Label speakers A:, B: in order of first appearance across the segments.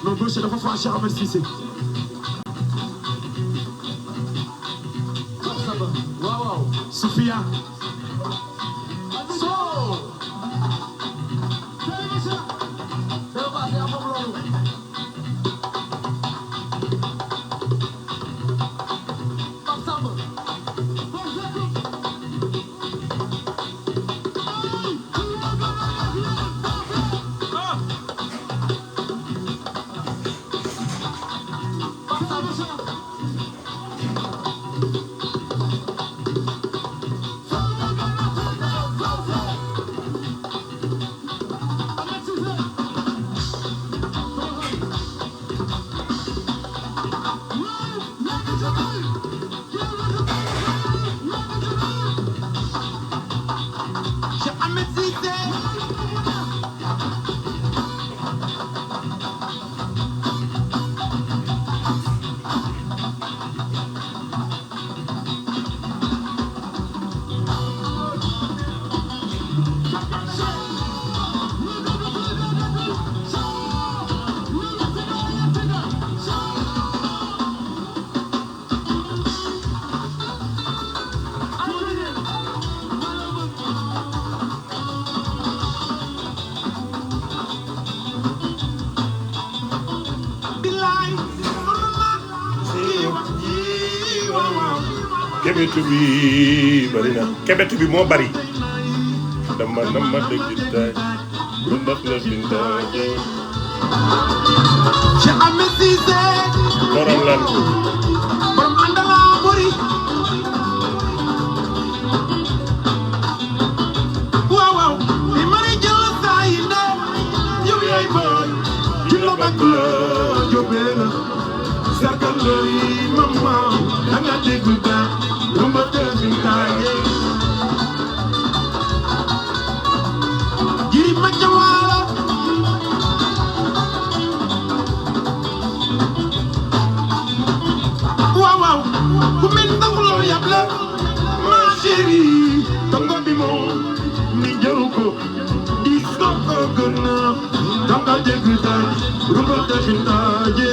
A: non gauche dafa franchir Ahmed Cissé. waaw waaw. Soufia.
B: kebetu bi bari na kebetu bi moo bari dama nama dégg daaj lu ndax la bindaaje
A: ci Ahmed Cissé
B: borom lan ko
A: borom andala bori waaw waaw li mari jël say nde yow yaay boy ci la bakk la jobel sargal yi mama da nga dégg daaj rumba te bindaaje jiri ma jawala waaw waaw ku mel ndawlo yable ma chérie tongo bi moom ni jëru ko dis ko ko gën a danga dégg daaj rumba te bindaaje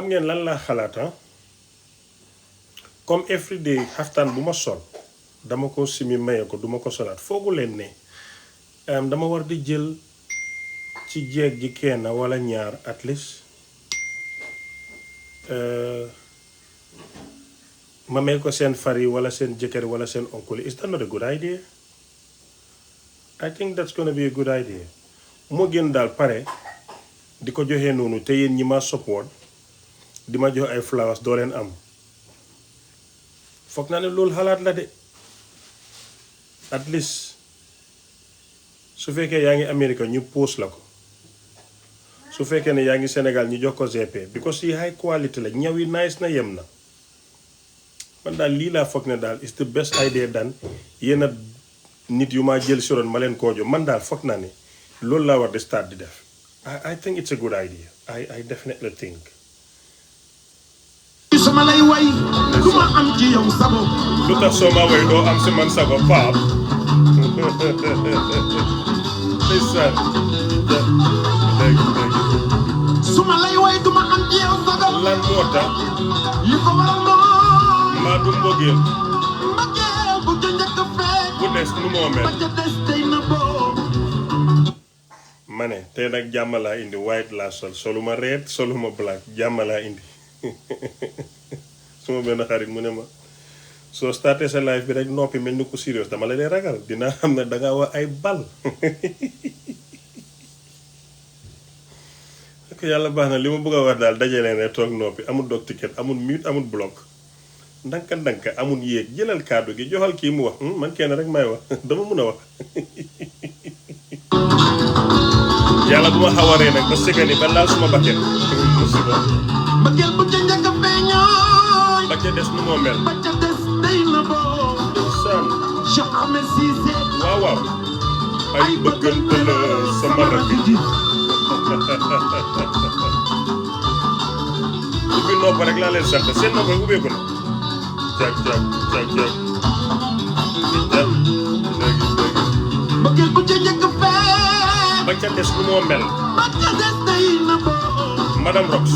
B: xam ngeen lan laa xalaat comme everyday xaftaan bu ma sol dama ko simi maye ko duma ko solaat foogu leen ne dama war di jël ci jeeg ji kenn wala ñaar at least ma may ko seen fari wala seen jëkkër wala seen oncle is that not a good idea? I think that's gonna be a good idea. moo gën daal pare di ko joxee noonu te yéen ñi ma support di ma jox ay flowers doo leen am foog naa ne loolu xalaat la de at least su fekkee yaa ngi Amérique ñu post la ko su fekkee ne yaa ngi Sénégal ñu jox ko GP because yi high quality la ñaw yi nice na yem na man daal lii laa foog ne daal is the best idea daan yéen a nit yu ma jël si ron ma leen koo jox man daal foog naa ne loolu laa war di start di def I think it's a good idea I definitely think
A: suma lay way duma am ci yow sago
B: lu tax soo ma way doo am si man sago Paap ndeysaan léegi
A: suma lay way duma am ci yow sago
B: lan moo tax
A: li ko waral mooy
B: maa du mbëggeel
A: mbëggeel bu ca njëkk fekk
B: bu des nu moo mel
A: ba ca des tey na boo
B: ma ne tey nag jàmm laa indi white laa sol soluma red soluma black jàmm laa indi suma benn xarit mu ne ma soo starté sa live bi rek noppi mel ni ko serious dama la dee ragal dinaa xam ne danga wax ay bal ak yàlla baax na li ma bëgg a wax daal dajale ne toog noppi amul dog ticket amul mute amul block ndanka amul yéeg jëlal kàddu gi joxal kii mu wax man kenn rek may wax dama mun a wax yàlla bu ma xawaree nag ba sëgani ba laal suma bakket musiba
A: mbëggeel bu ca njëkk feeñooy
B: ba ca des nu moo mel
A: ba ca des tey na boo
B: san
A: Cheikh Ahmed Cissé
B: waaw ay bëggante la sama rakk ji ubbi nopp rek laa leen sant seen nopp rek ubbeeku na jag léegi
A: mbëggeel bu ca njëkk feeñ
B: ba ca des nu moo mel
A: ba ca des tey na boo
B: madame Rox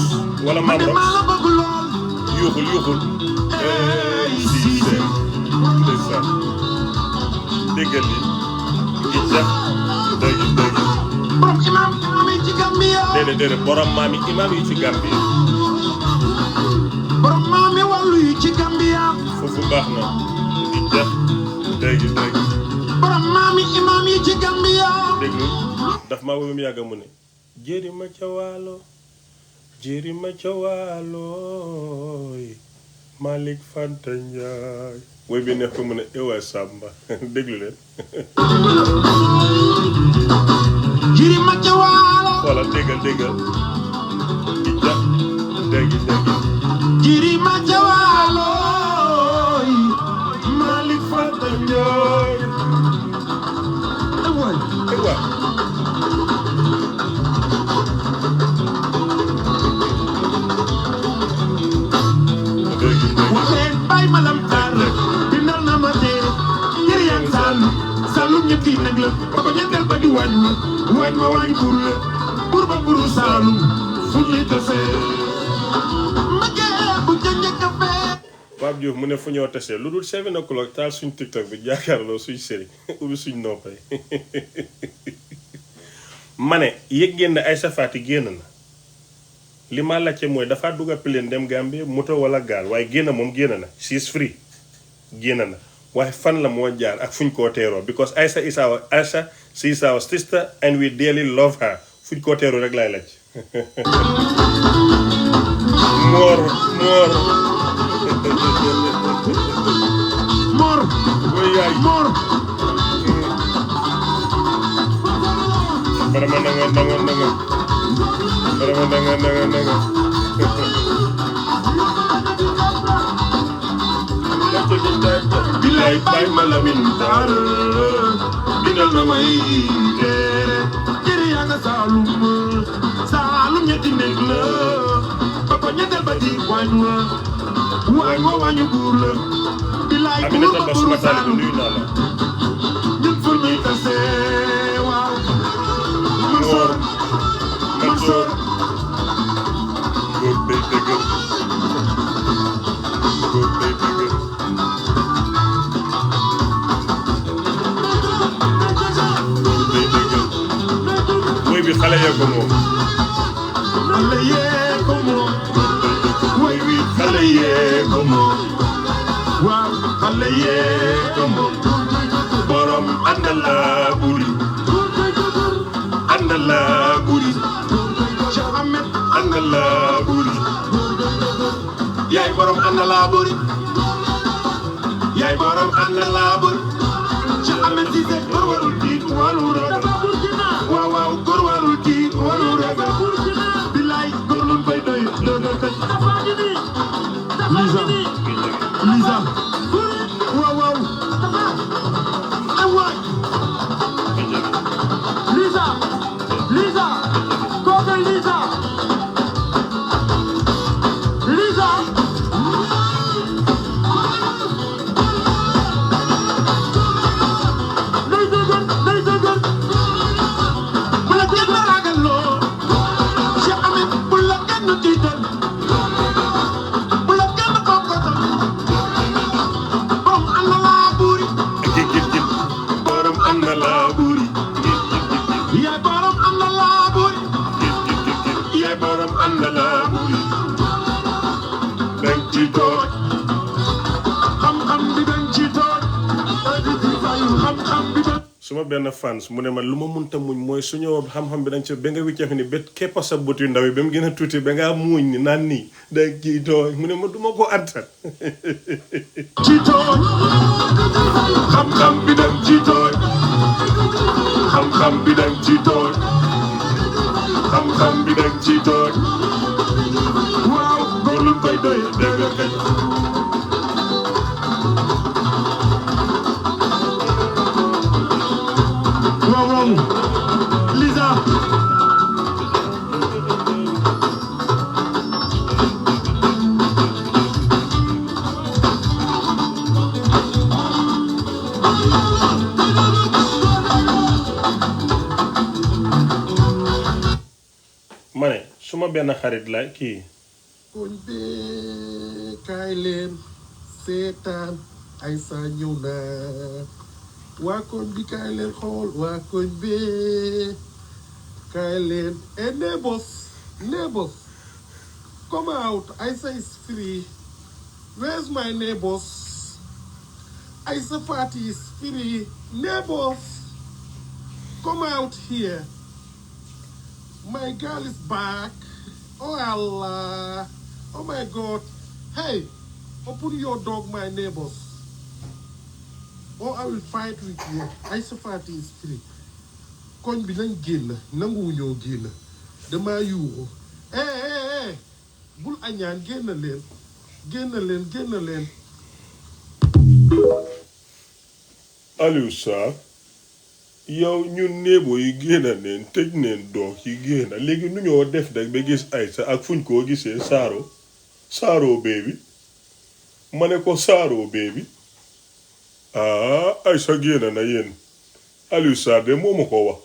B: wala maam Rox
A: maa la bëgg lool
B: yuuxul Cissé ndeysaan déggal li ngi jag léegi
A: borom imam yi ci Gambia
B: déedéet borom maam yi imam yi ci Gambie
A: borom maam yi wàllu yi ci Gambia
B: foofu baax na ngi jag léegi
A: borom maam yi imam yi ci Gambia
B: déglu daf maa wóobu mu yàgg mu ne jëri ma ca waalooy Malick Fanta Ndiaye woy bi neex ko mu ne ewaay Samba déglu leen
A: jiri ma ca waalo
B: xoolal déggal di jax déggi
A: jiri ma ca waalo Malick Fanta Ndiaye
B: ewaay
A: waxeen bay malam tar bindal na ma tee jëriyaan Saalum ñetti nag la ba ko ñetteel ba di waañ ma buur ba buru Saalum fu ñuy tasee mbëggeel bu ca njëkk a fee
B: Pape Diouf mu ne fu ñoo tasee lu dul 7 o'clock taal suñ TikTok bi jàkkaarloo suñ série ubbi suñ noppay ma ne yëg ngeen ne Aïssa Faty génn na li ma laajte mooy dafa dugg a plane dem Gambie moto wala gaal waaye génn moom génn na she is free génn na waaye fan la moo jaar ak fuñ koo teeroo because Aïssa is our sister and we dearly love her fuñ koo teeroo rek laay laaj moor
A: Mor
B: yaay
A: Mor
B: barama nanga
A: bilaay bay ma lamin taar bindal na may teere jëri yaa nga Saalum ñetti néeg la ba ko ñetteel ba di waañ wa waañu buur la bilaay buur ba buur Saalum ñun fu ñuy tasee waaw Mansoor
B: góor day dëggal bi xale ya ko moom
A: xale yee ko moom way wi xale yee ko moom waaw xale yee ko moom borom àndala buri àndala buri Cheikh Ahmed àndala buri yaay borom àndala buri yaay borom àndala buri Cheikh Ahmed Cissé góor warul tiit warul ragal waaw waaw góor warul tiit warul ragal bilaay góor lu fay doy dëgg kay Lisa Lisa waaw waaw ay waay Lisa Lisa kooku Lisa Lisa
B: suma benn fans mu ne ma lu ma munta muñ mooy suñu xam-xam bi dañ ci ba nga wicceef ni ba képpa sa bët yu ndaw yi ba mu gën a tuuti ba ngaa muuñ ni naan nii day ciy tooy mu ne ma duma ko attan
A: ci tooy xam-xam bi dañ ci tooy xam-xam bi dañ ci tooy xam-xam bi dañ ci tooy waaw góor lu koy doy dégg kay waaw Lisa
B: ma ne suma benn xarit la kii
C: koñ bee kaay leen seetaan ay sa ñëw na waa koñ bi kaay leen xool waa koñ bee kaay leen neighbors come out Aisa is free where's my neighbors Aisa Fati is free neighbors come out here my girl is back oh Allah oh my God hey open your door my neighbors or I will fight with you Aisa Fati is free koñ bi nañ génn nanguwuñoo génn dama yuuxu bul añaan génn leen
B: Aliou Sarr yow ñun néebo yi génna neen tëj neen doog yi génna léegi nu ñoo def dag ba gis Aïssa ak fuñ koo gisee saaro bébi ma ne ko saaro bébi Aïssa génna na yéen Aliou Sarr de moo ma ko wax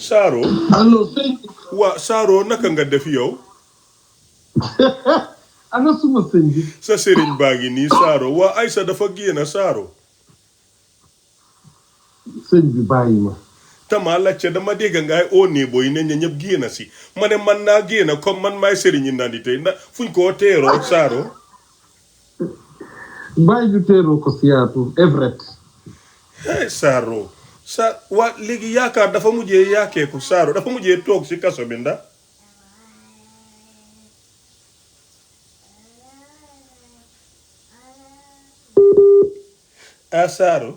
B: saaro
C: allo sëñ
B: waa saaro naka nga def yow
C: ana suma sëñ bi
B: sa sëriñ baa ngi nii saaro waa Aïssa dafa génna saaro
C: sëñ bi bàyyi ma
B: tama lacce dama dégg ngay oo néebo yi ne ña ñëpp génna si ma ne man naa génna comme man maay sëriñi nandi tey ndax fuñ koo teeroo saaro
C: bàyyi ju teeroo ko siyaatu Everett
B: saaro waa léegi yaakaar dafa mujjee yaakeeku saaro dafa mujjee toog si kaso bi ndax saaro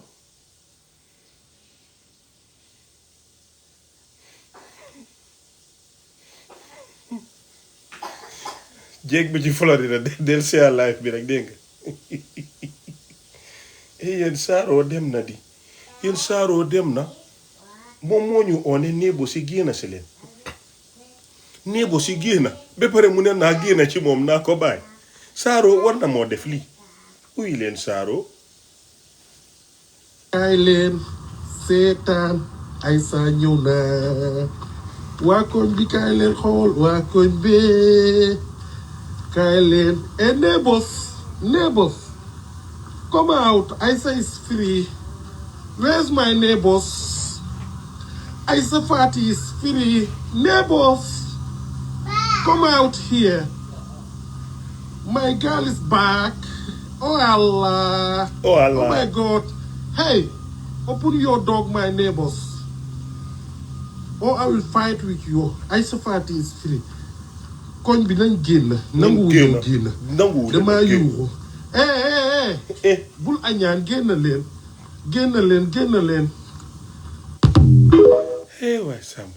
B: jéeg bi ci Florida del share life bi rek dégg nga yéen saaroo dem na di yéen saaroo dem na moom moo ñu oone néebo si génna si leen néebo si génna ba pare mu ne naa génna ci moom naa ko bàyyi saaroo war na moo def lii uy leen saaroo
C: kaay leen seetaan ay sa ñëw na waa koñ bi kaay leen xool waa koñ bee kaay leen neighbors come out Aisa is free where's my neighbors Aisa Fati is free. Neighbors, come out here. My girl is back. Oh Allah.
B: Oh Allah.
C: Oh my God. Hey, open your door, my neighbors. Or I will fight with you. Aisa Fati is free. Koñ bi nañ génn. nanguwu ñoo génn. Dama yuuxu. Bul añaan génn leen.
B: Waay Samb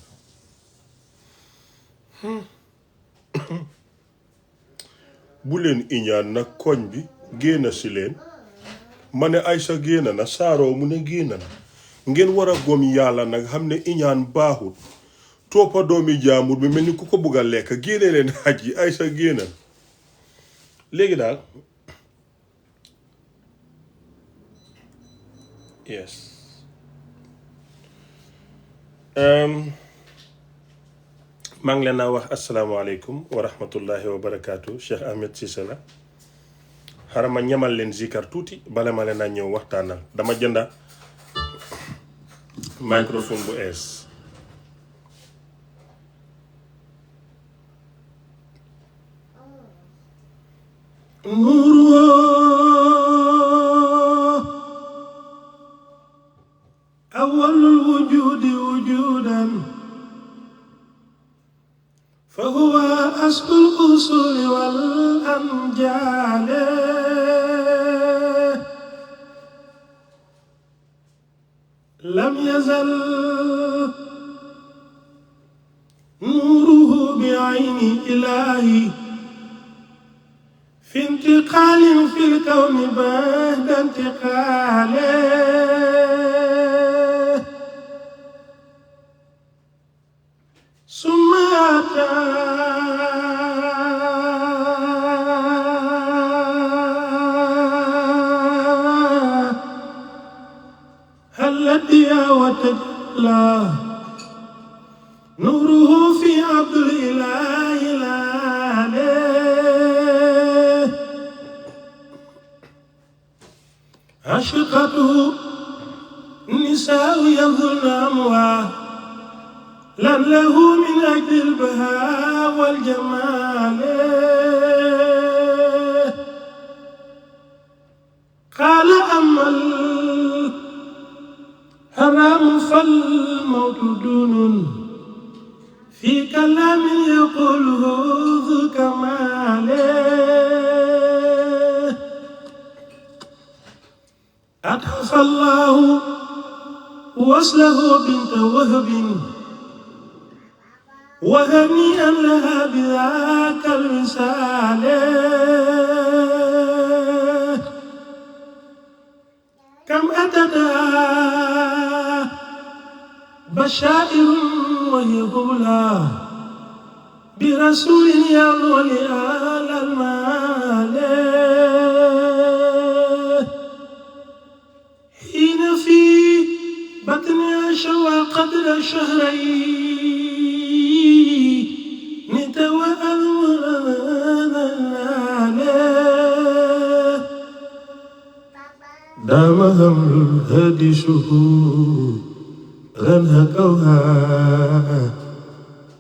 B: bu leen iñaan nag koñ bi génn si leen ma ne Aïssa génn na saaroo mu ne génn na ngeen war a gom yàlla nag xam ne iñaan baaxut toppa doomi jaamur bi mel ni ku ko bugg a lekk génne leen xaj yi Aïssa génn na léegi daal yes maa ngi leen a wax asalaamaaleykum wa rahmatullahi wa barakaatu Cheikh Ahmed Cissé la xaaral ma ñamal leen zikar tuuti bala ma leen a ñëw waxtaanal dama jënda microphone bu ees awwalul wujudi wujudan فهو أصل الأصول والأنجال لم يزل نوره بعين إلهي في انتقال في الكون بعد انتقاله ثم أتى الذي وتجلى نوره في عبد الإله العالي عشقته النساء يظلن أمواه لن له من أجل البهاء والجمال قال أما الحرام فالموت دون في كلام يقوله ذو كمال أتحف الله وصله بنت وهب وهنيئا لها بذاك الوصال كم أتتها بشائر وهي هبلا برسول يرو لآل المال حين في بطنها شوى قدر شهرين دامهم الهدي شهورا هكوها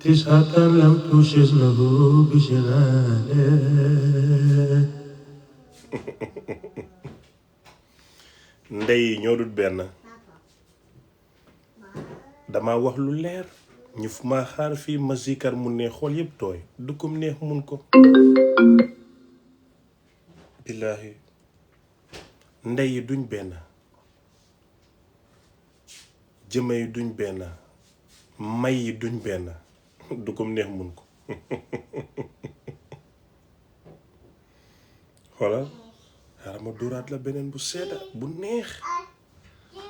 B: تسعة لم تشز له بشغاله ndey ñoo dut benn dama wax lu leer ñu fu ma xaar fii ma zikar mu neex xool yépp tooy du kum neex mun ko billaahi ndey yi duñ benn jëma yi duñ benn may yi duñ benn du kum neex mun ko xoolal xaaral ma dóoraat la beneen bu sedda bu neex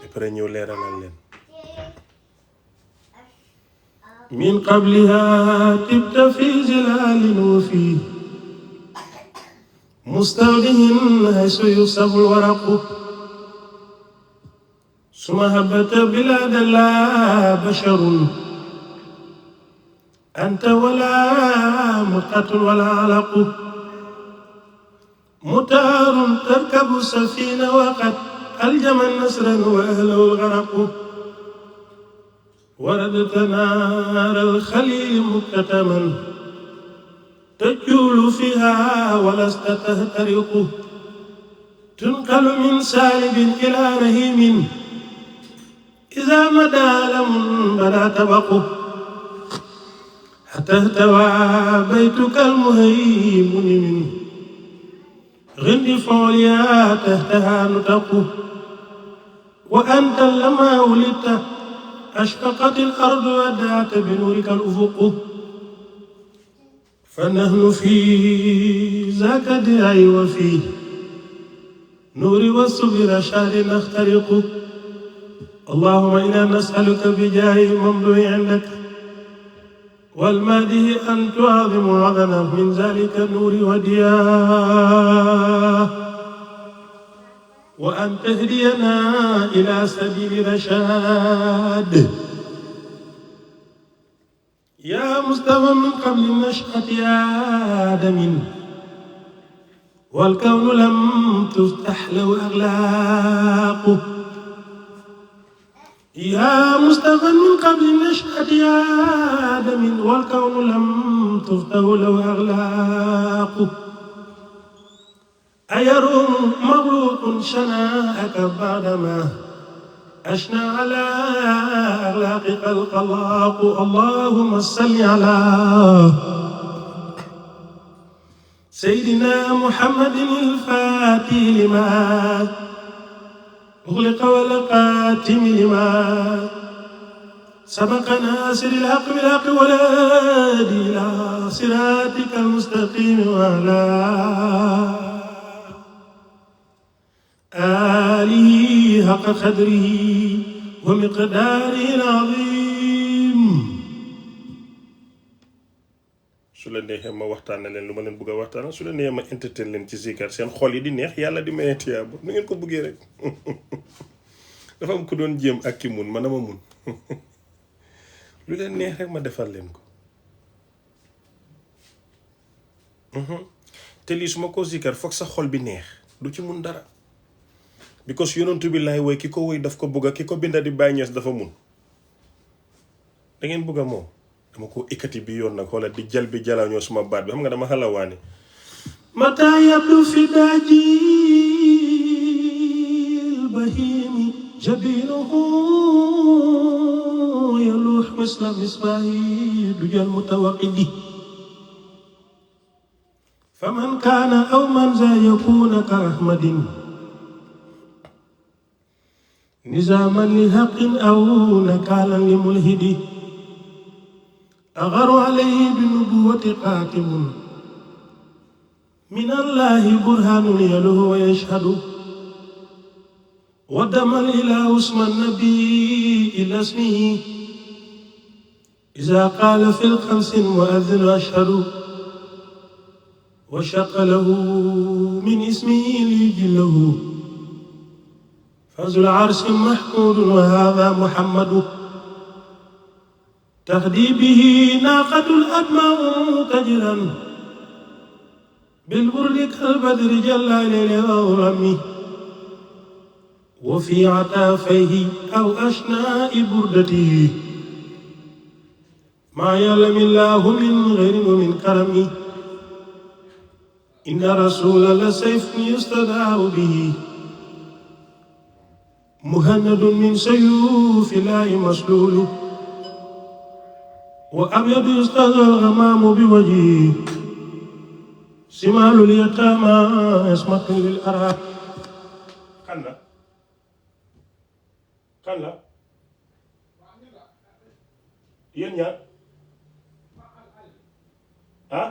B: ba pare ñëw leeralal leen من قبلها تبت في زلال وفي مستودع حيث يصاب الورق ثم هبت بلاد لا بشر أنت ولا متقة ولا علق متار تركب السفينة وقد ألجم النسر وأهله الغرق وردت نار الخليل مكتما تجول فيها ولست تهترق تنقل من سالب إلى رهيم إذا مدى لم بدا تبق حتى اهتوى بيتك المهيمن من غند فوليا تحتها نطق وأنت لما ولدت أشرقت الأرض ودعت بنورك الأفق فنحن في ذاك الدعي وفي نور والصبر رشاد نخترق اللهم إنا نسألك بجاه الممدوح عندك والماده أن تعظم وعظنا من ذلك النور ودياه وأن تهدينا إلى سبيل رشاد يا مصطفى من قبل نشأة آدم والكون لم تفتح له أغلاق يا مصطفى من قبل نشأة آدم والكون لم تفتح له أغلاق أيروم مغلوق شناءك بعدما أشنى على أغلاقك الخلاق اللهم صل على سيدنا محمد الفاتح لما أغلق والقاتم لما سبق ناصر الحق بالحق والهادي إلى صراطك المستقيم وعلى آله حق قدره ومقداره العظيم su la neexee ma waxtaane leen lu ma leen bëgg a waxtaane su la neexee ma entertain leen ci zikar seen xol yi di neex yàlla di maye tiyaaba nu ngeen ko bëggee rek dafa am ku doon jéem ak ki mun man dama mun lu leen neex rek ma defal leen ko te lii su ma ko zikar foog sa xol bi neex du ci mun dara because yonentu bi laay woy ki ko woy daf ko bëgg ki ko binda di Baay Ñas dafa mun da ngeen bëgg a moom dama ko ikkati bi yoon nag xoola di jal bi jalaañoo suma baat bi xam nga dama xalawaane mata yabdu fi daajil bahimi jabinuhu yaluux misla misbaahi dujal mutawaqidi faman kaana aw man za yakuna ka ahmadin نزاما لحق أو نكالا لملحد أغر عليه بالنبوة قاتم من الله برهان يلوه ويشهد ودم الإله اسم النبي إلى اسمه إذا قال في الخمس مؤذن أشهد وشق له من اسمه ليجله فذو العرش محمود وهذا محمد تهدي به ناقة الأدماء تجرا بالبرد كالبدر جل ليل أغرمي وفي عتافيه أو أشناء بردته ما يعلم الله من غير ومن كرمي إن رسول لسيف يستدعى به مهند من سيوف الله مسلول وأبيض يستهزى الغمام بوجهه سمال اليتامى اسمة للأرى kan la yéen ñaar ah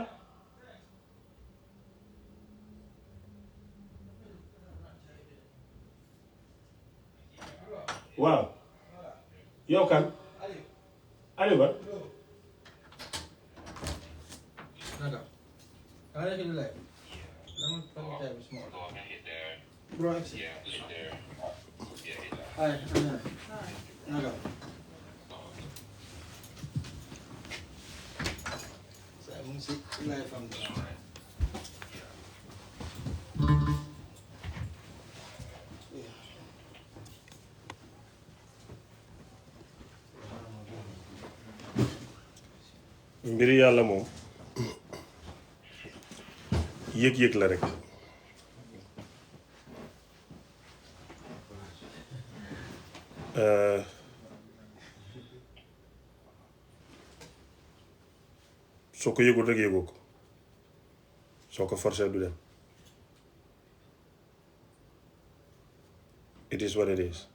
B: waaw yow kan Aliou ba mbiri yàlla moom yëg-yëg la rek. soo ko yëgul rek yëgoo ko soo ko forcé du dem. It is what it is.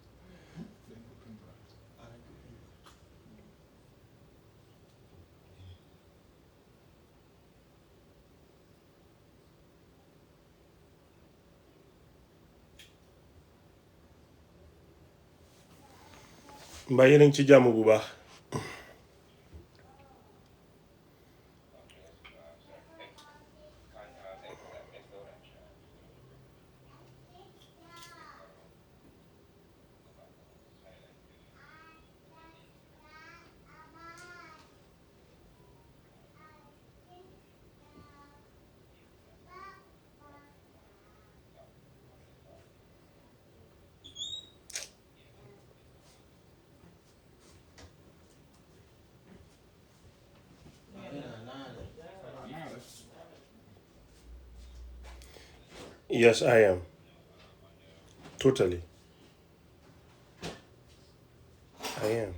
B: mbaa yéen a ngi ci jàmm bu baax. Yes, I am. Totally. I am.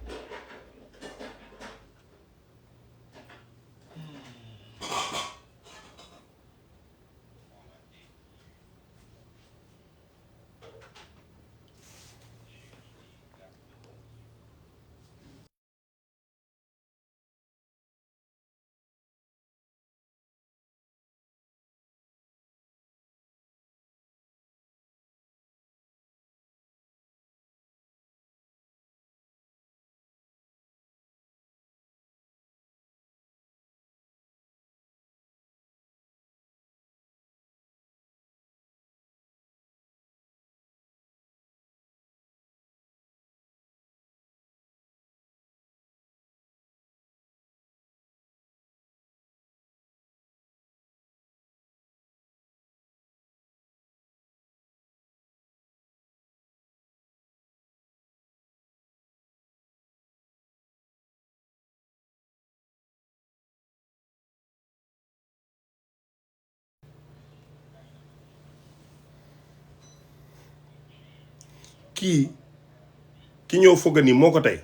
B: ki ñëw fogga ni moo ko tey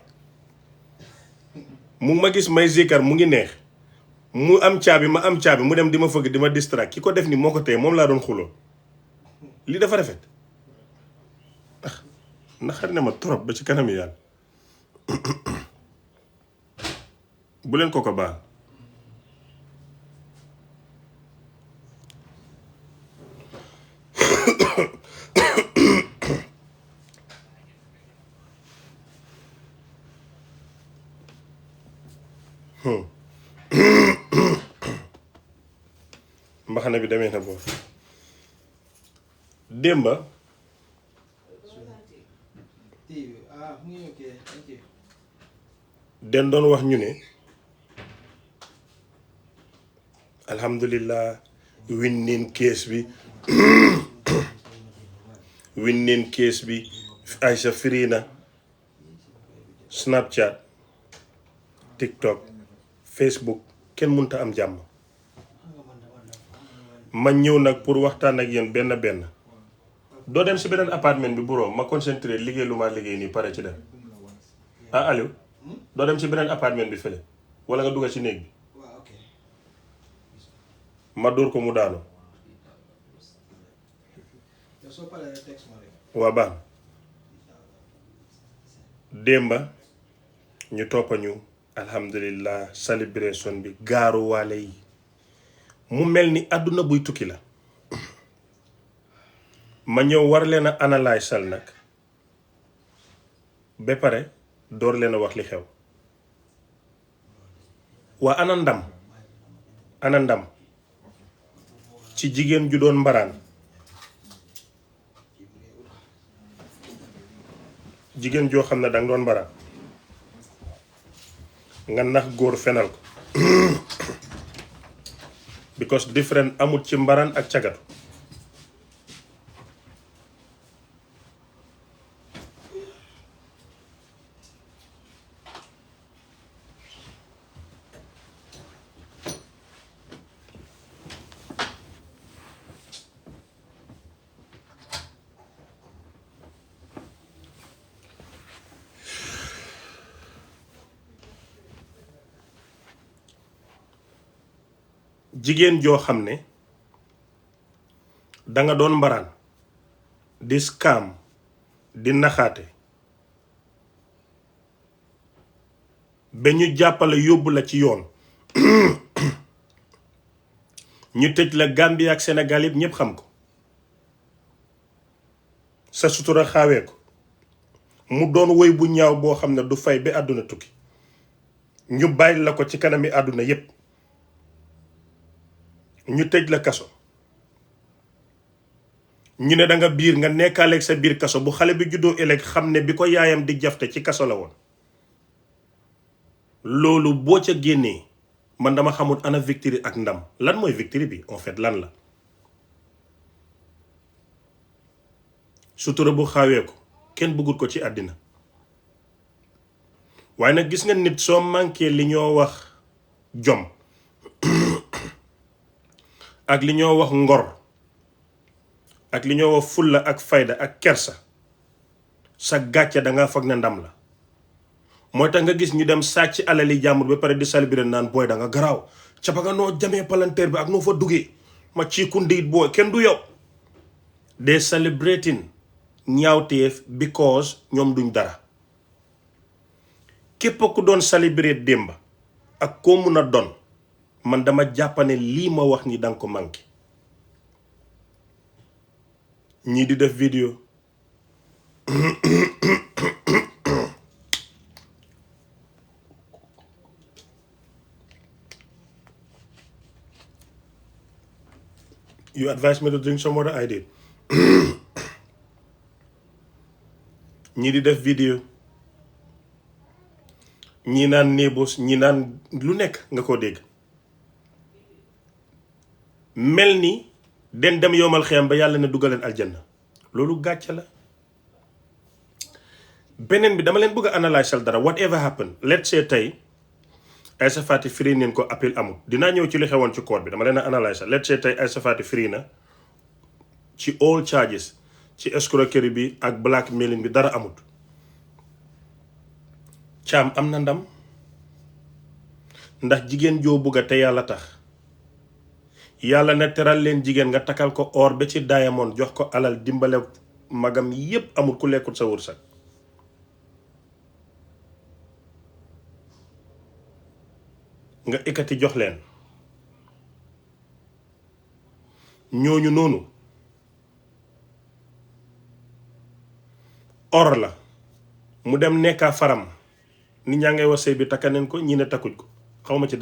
B: mu ma gis may zikar mu ngi neex mu am caabi ma am caabi mu dem di ma fëgg di ma distract ki ko def ni moo ko tey moom laa doon xuloo lii dafa rafet naxar ne ma trop ba ci kanam yàlla bu leen ko baal. mbaxana bi demee na boobu démba den doon wax ñu ne alhamdulillah winning case bi winning case bi Aïcha free na Snapchat TikTok Facebook kenn mënta am jàmm ma ñëw nag pour waxtaan ak yéen benn benn doo dem si beneen appartement bi bureau ma concentré liggéey lu ma liggéey nii pare ci dem Aliou doo dem si beneen appartement bi fële wala nga dugga ci néeg bi ma dóor ko mu daanu waa baax démba ñu toppañu alhamdulillah celebration bi gaaru waale yi mu mel ni àdduna buy tukki la ma ñëw war leen a analyse sal nag ba pare door leen a wax li xew waa ana ndam ci jigéen ju doon mbaraan jigéen joo xam ne danga doon mbaraan nga nax góor fenal ko because different amut ci mbaraan ak cagatu jigéen joo xam ne danga doon mbaraan di scam di naxaate ba ñu jàppale yóbbu la ci yoon ñu tëj la Gambie ak Sénégal yëpp ñépp xam ko sa sutura xaawee ko mu doon woy bu ñaaw boo xam ne du fay ba àdduna tukki ñu bàyyi la ko ci kanami àdduna yépp ñu tëj la kaso ñu ne danga biir nga nekkaaleeg sa biir kaso bu xale bi juddoo ëllëg xam ne bi ko yaayam di jafte ci kaso la woon loolu boo ca génnee man dama xamul ana victoire ak ndam lan mooy victoire bi en fait lan la sutura bu xawee ko kenn bëggul ko ci àddina waaye nag gis nga nit soo manqué li ñoo wax jom ak li ñoo wax ngor ak li ñoo wax fulla ak fayda ak kersa sa gàcce danga foog ne ndam la mooy tax nga gis ñu dem sàcc alali jàmbur ba pare di célébrer naan booy danga garaaw ca ba nga noo jamee palanteer bi ak noo fa duggee ma ci kundiit booy kenn du yow they celebrating ñaawteef because ñoom duñ dara képp ku doon célébrer démba ak koo mun a doon man dama jàppane lii ma wax ni danga ko manqué ñii di def vidéo you advised me to drink some water I did ñii di def vidéo ñii naan neighbors ñii naan lu nekk nga ko dégg mel ni den dem yomal xiyam ba yàlla ne dugaleen aljanna loolu gàcce la beneen bi dama leen bëgg a analyser dara whatever happened let's say tey Aïssa Faty free neen ko appel amul dinaa ñëw ci li xewoon ci court bi dama leen a analyser let's say tey Aïssa Faty free na ci all charges ci escroquerie bi ak blackmailing bi dara amut caam am na ndam ndax jigéen joo bugga te yàlla tax yàlla na teral leen jigéen nga takkal ko or ba ci diamond jox ko alal dimbale magam yépp amul ku lekkul sa wërsëg nga ekkati jox leen ñooñu noonu or la mu dem nekkaa faram nit ñaa ngay wax sëy bi takkaneen ko ñi ne takkuj ko xawma ci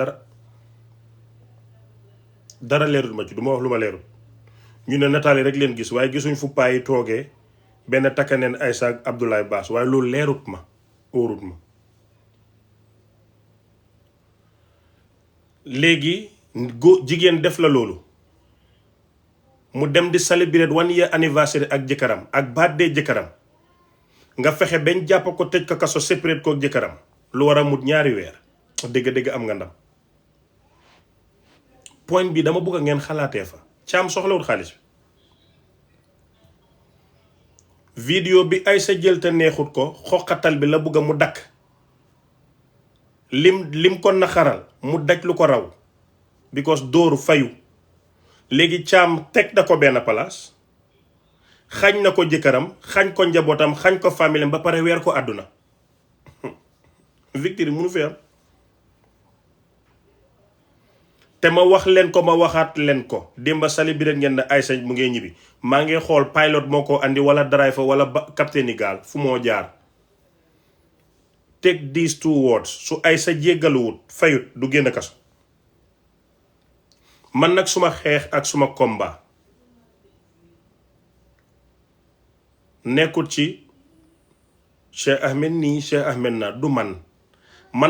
B: dara leerul ma ci du ma wax lu ma leerul ñu ne nataali rek leen gis waaye gisuñ fu paa yi toogee benn takkaneen Aïssa ak Abdoulaye Bass waaye loolu leerut ma óorut ma léegi jigéen def la loolu mu dem di célébrer 1 year anniversaire ak jëkkëram ak birthday jëkkëram nga fexe bañ jàpp ko tëj ko kaso séparé ko jëkkëram lu war a mut 2 weer dëgg-dëgg am nga ndam point bi dama bëgg ngeen xalaatee fa caam soxlawul xaalis bi vidéo bi ay sa jël te neexut ko xoqatal bi la bëgg mu dakk lim ko naxaral mu daj lu ko raw because dóoru fayu léegi caam teg na ko benn place xañ na ko jëkkëram xañ ko njabootam xañ ko famille ba pare weer ko àdduna victoire munu fi am te ma wax leen ko ma waxaat leen ko démba célébrer ngeen ne Aïssa mu ngee ñibbi maa ngi xool pilot moo ko andi wala driver wala capitaine gaal fu moo jaar take these 2 words su Aïssa jéggaluwut fayut du génn kaso man nag suma xeex ak suma combat nekkut ci Cheikh Ahmed nii Cheikh Ahmed na du man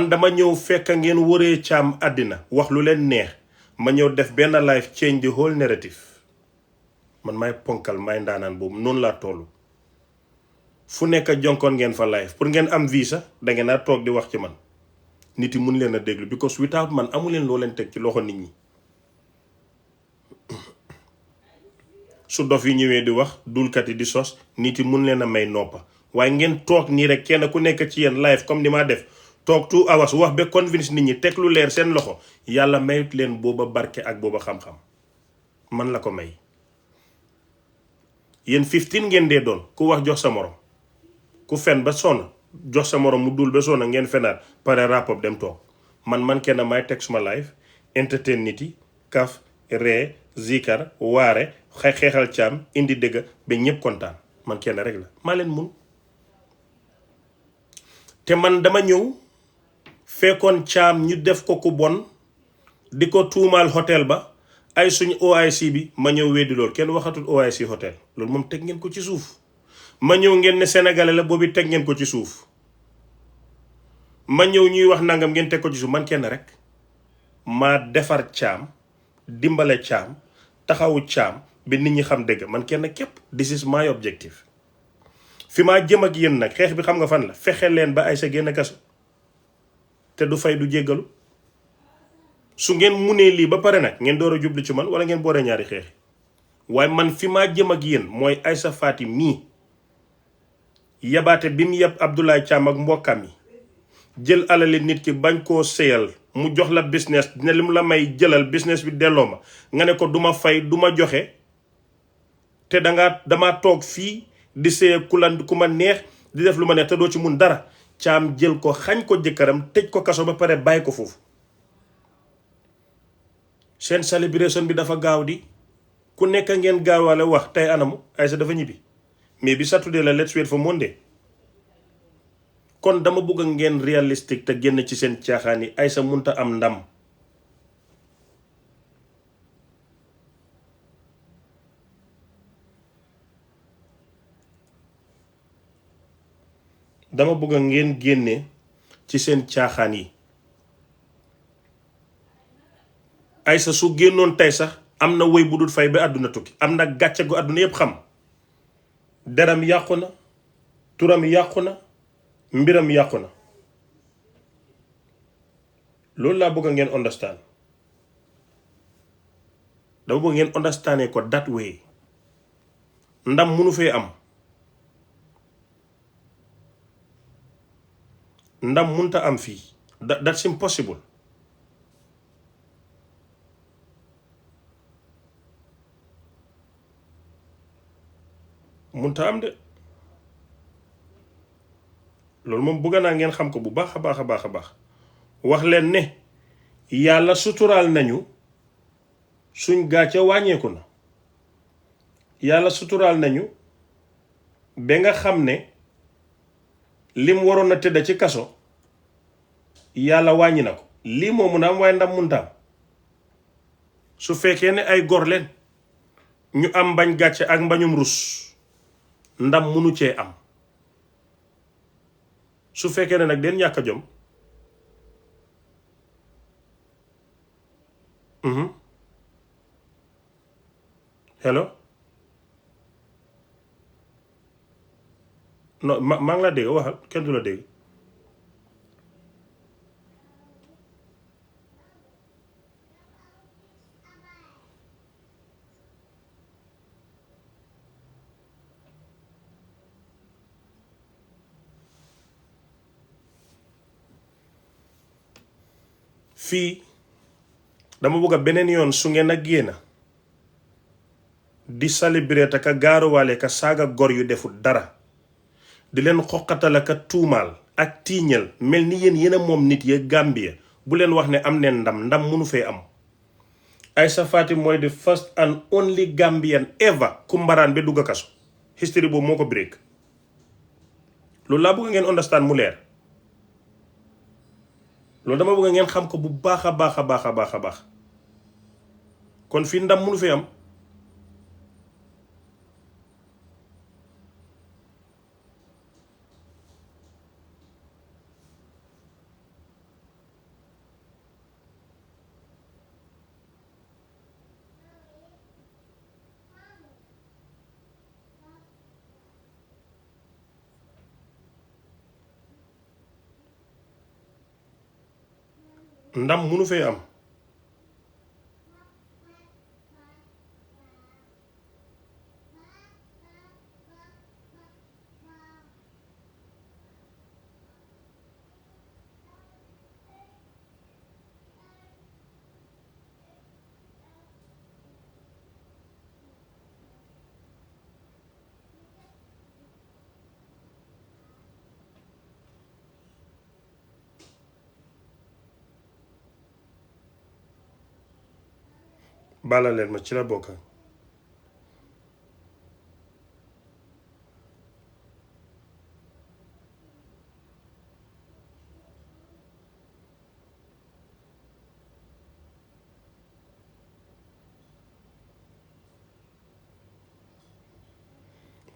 B: dama ñëw fekk ngeen wëree caam àddina wax lu leen neex ma ñëw def benn life change the whole narrative man may ponkal may ndaanaan boobu noonu laa toll fu nekk jonkoon ngeen fa live pour ngeen am visa dangeen a toog di wax ci man nit yi mun leen a déglu because without man amu leen loo leen teg ci loxo nit ñi su dof yi ñëwee di wax dulkat yi di sos nit yi mun leen a may noppa waaye ngeen toog nii rek kenn ku nekk ci yéen live comme ni maa def toog 2 hours wax ba convince nit ñi teg lu leer seen loxo yàlla mayut leen booba barke ak booba xam-xam man la ko may yéen 15 ngeen dee doon ku wax jox sa morom ku fen ba sonn jox sa morom mu dul ba sonn ngeen fenaat pare rapport dem toog man kenn may teg suma live entertain nit yi kaf ree zikar waare xeexal caam indi dëgg ba ñëpp kontaan man kenn rek la maa leen mun te man dama ñëw fekkoon caam ñu def ko ku bon di ko tuumaal hôtel ba ay suñu OIC bi ma ñëw weddi loolu kenn waxatul OIC hôtel loolu moom teg ngeen ko ci suuf ma ñëw ngeen ne sénégalais la boobu teg ngeen ko ci suuf ma ñëw ñuy wax nangam ngeen teg ko ci suuf man kenn rek maa defar caam dimbale caam taxawu caam bi nit ñi xam dëgg man kenn képp this is my objective fi maa jëm ak yéen nag xeex bi xam nga fan la fexe leen ba ay sa génn kaso te du fay du jéggalu su ngeen munee lii ba pare nag ngeen door a jublu ci man wala ngeen booree ñaari xeex waaye man fi maa jëm ak yéen mooy Aïssa Faty mii yabaate bi mu yeb Abdoulaye Thiam ak mbokkam yi jël alali nit ki bañ koo seyal mu jox la business dina li mu la may jëlal business bi delloo ma nga ne ko duma fay duma joxe te dama toog fii di seye ku ma neex di def lu ma neex te doo ci mun dara caam jël ko xañ ko jëkkëram tëj ko kaso ba pare bàyyi ko foofu seen celebration bi dafa gaaw di ku nekk ngeen gaawale wax tey anamu Aïssa dafa ñibbi mais bi Saturday la let's wait for Monday kon dama bëgg ngeen réalistique te génn ci seen caaxaan yi Aïssa munta am ndam dama bëgg ngeen génne ci seen caaxaan yi Aïssa su génnoon tey sax am na woy bu dul fay ba àdduna tukki am na gàcce gu àdduna yépp xam deram yàqu na turam yàqu na mbiram yàqu na loolu laa bëgg ngeen understand dama bëgg ngeen understandee ko that way ndam munu fee am ndam munta am fii that's impossible munta am de loolu moom bëgg naa ngeen xam ko bu baax a baax a baax a baax wax leen ne yàlla suturaal nañu suñ gàcce wàññeeku na yàlla suturaal nañu ba nga xam ne lim waroon na tëdda ci kaso yàlla wàññi na ko lii moo mun a am waaye ndam munta am su fekkee ne ay gor leen ñu am mbañ gàcce ak mbañum rus ndam munu cee am su fekkee ne nag den ñàkk a jom hello non maa ngi la dégg waxal kenn du la dégg fii dama bëgg a beneen yoon su ngeen a génn di célébrer ka gaaruwaale ka saaga gor yu deful dara di leen xoqatal ka tuumaal ak tiiñal mel ni yéen a moom nit ya Gambia bu leen wax ne am neen ndam munu fee am Aïssa Faty mooy the first and only Gambian ever ku mbaraan ba dugg kaso history boobu moo ko break loolu laa bëgg ngeen understand mu leer loolu dama bëgg ngeen xam ko bu baax a baax a baax a baax a baax kon fii ndam munu fi am ndam munu fee am bala leen ma ci la bokk.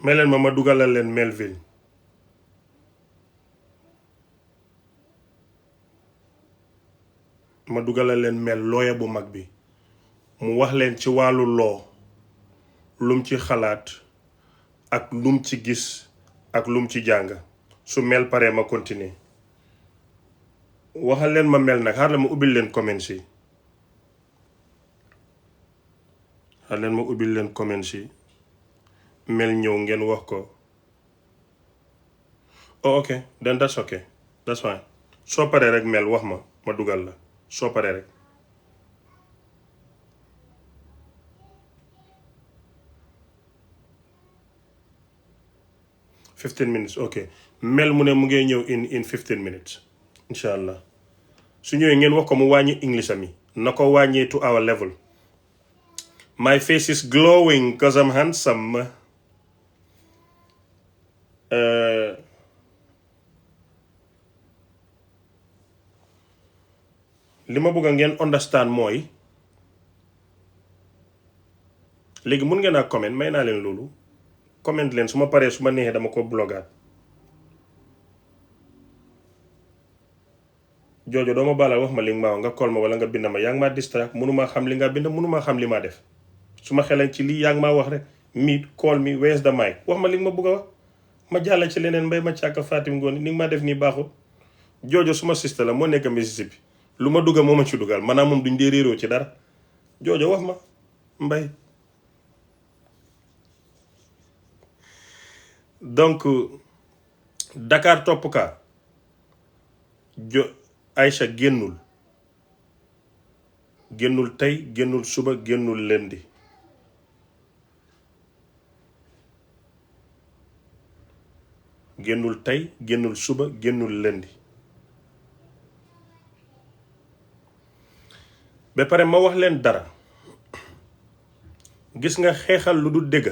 B: may leen ma dugalal leen Melvin. ma dugalal leen mel looya bu mag bi mu wax leen ci wàllu loo lum ci xalaat ak lum ci gis ak lum ci jàng su mel paree ma continuer waxal leen ma mel nag xaar leen ma ubbil leen comments yi mel ñëw ngeen wax ko. oh ok then that's okay, that's fine. soo paree rek mel wax ma dugal la soo paree rek. minutes ok mel mu ne mu ngee ñëw in 15 minutes incha allah su ñëwee ngeen wax ko mu wàññi english ami na ko wàññee to our level. My face is glowing because I'm handsome. li ma bëgg ngeen understand mooy léegi mun ngeen a comment may naa leen loolu comment leen su ma paree su ma neexee dama ko blogaat. joojo doo ma baalal wax ma li nga ma wax nga call ma wala nga bind ma yaa ngi maa distract mënumaa xam li nga bind mënumaa xam li maa def su ma xelan ci lii yaa ngi maa wax rek meet call me where's the mic wax ma li nga ma bëgg a wax ma jàlla ci leneen mbay ma càkk Fatim Ngoone ni nga maa def nii baaxul. joojo suma sister la moo nekk Mississippi lu ma dugal moo ma ci dugal maanaam moom duñ dee réeroo ci dara joojo wax ma mbay. donc Dakar topp ka Aïcha génnul tey génnul suba génnul lundi génnul tey génnul suba génnul lundi ba pare ma wax leen dara gis nga xeexal lu du dëgg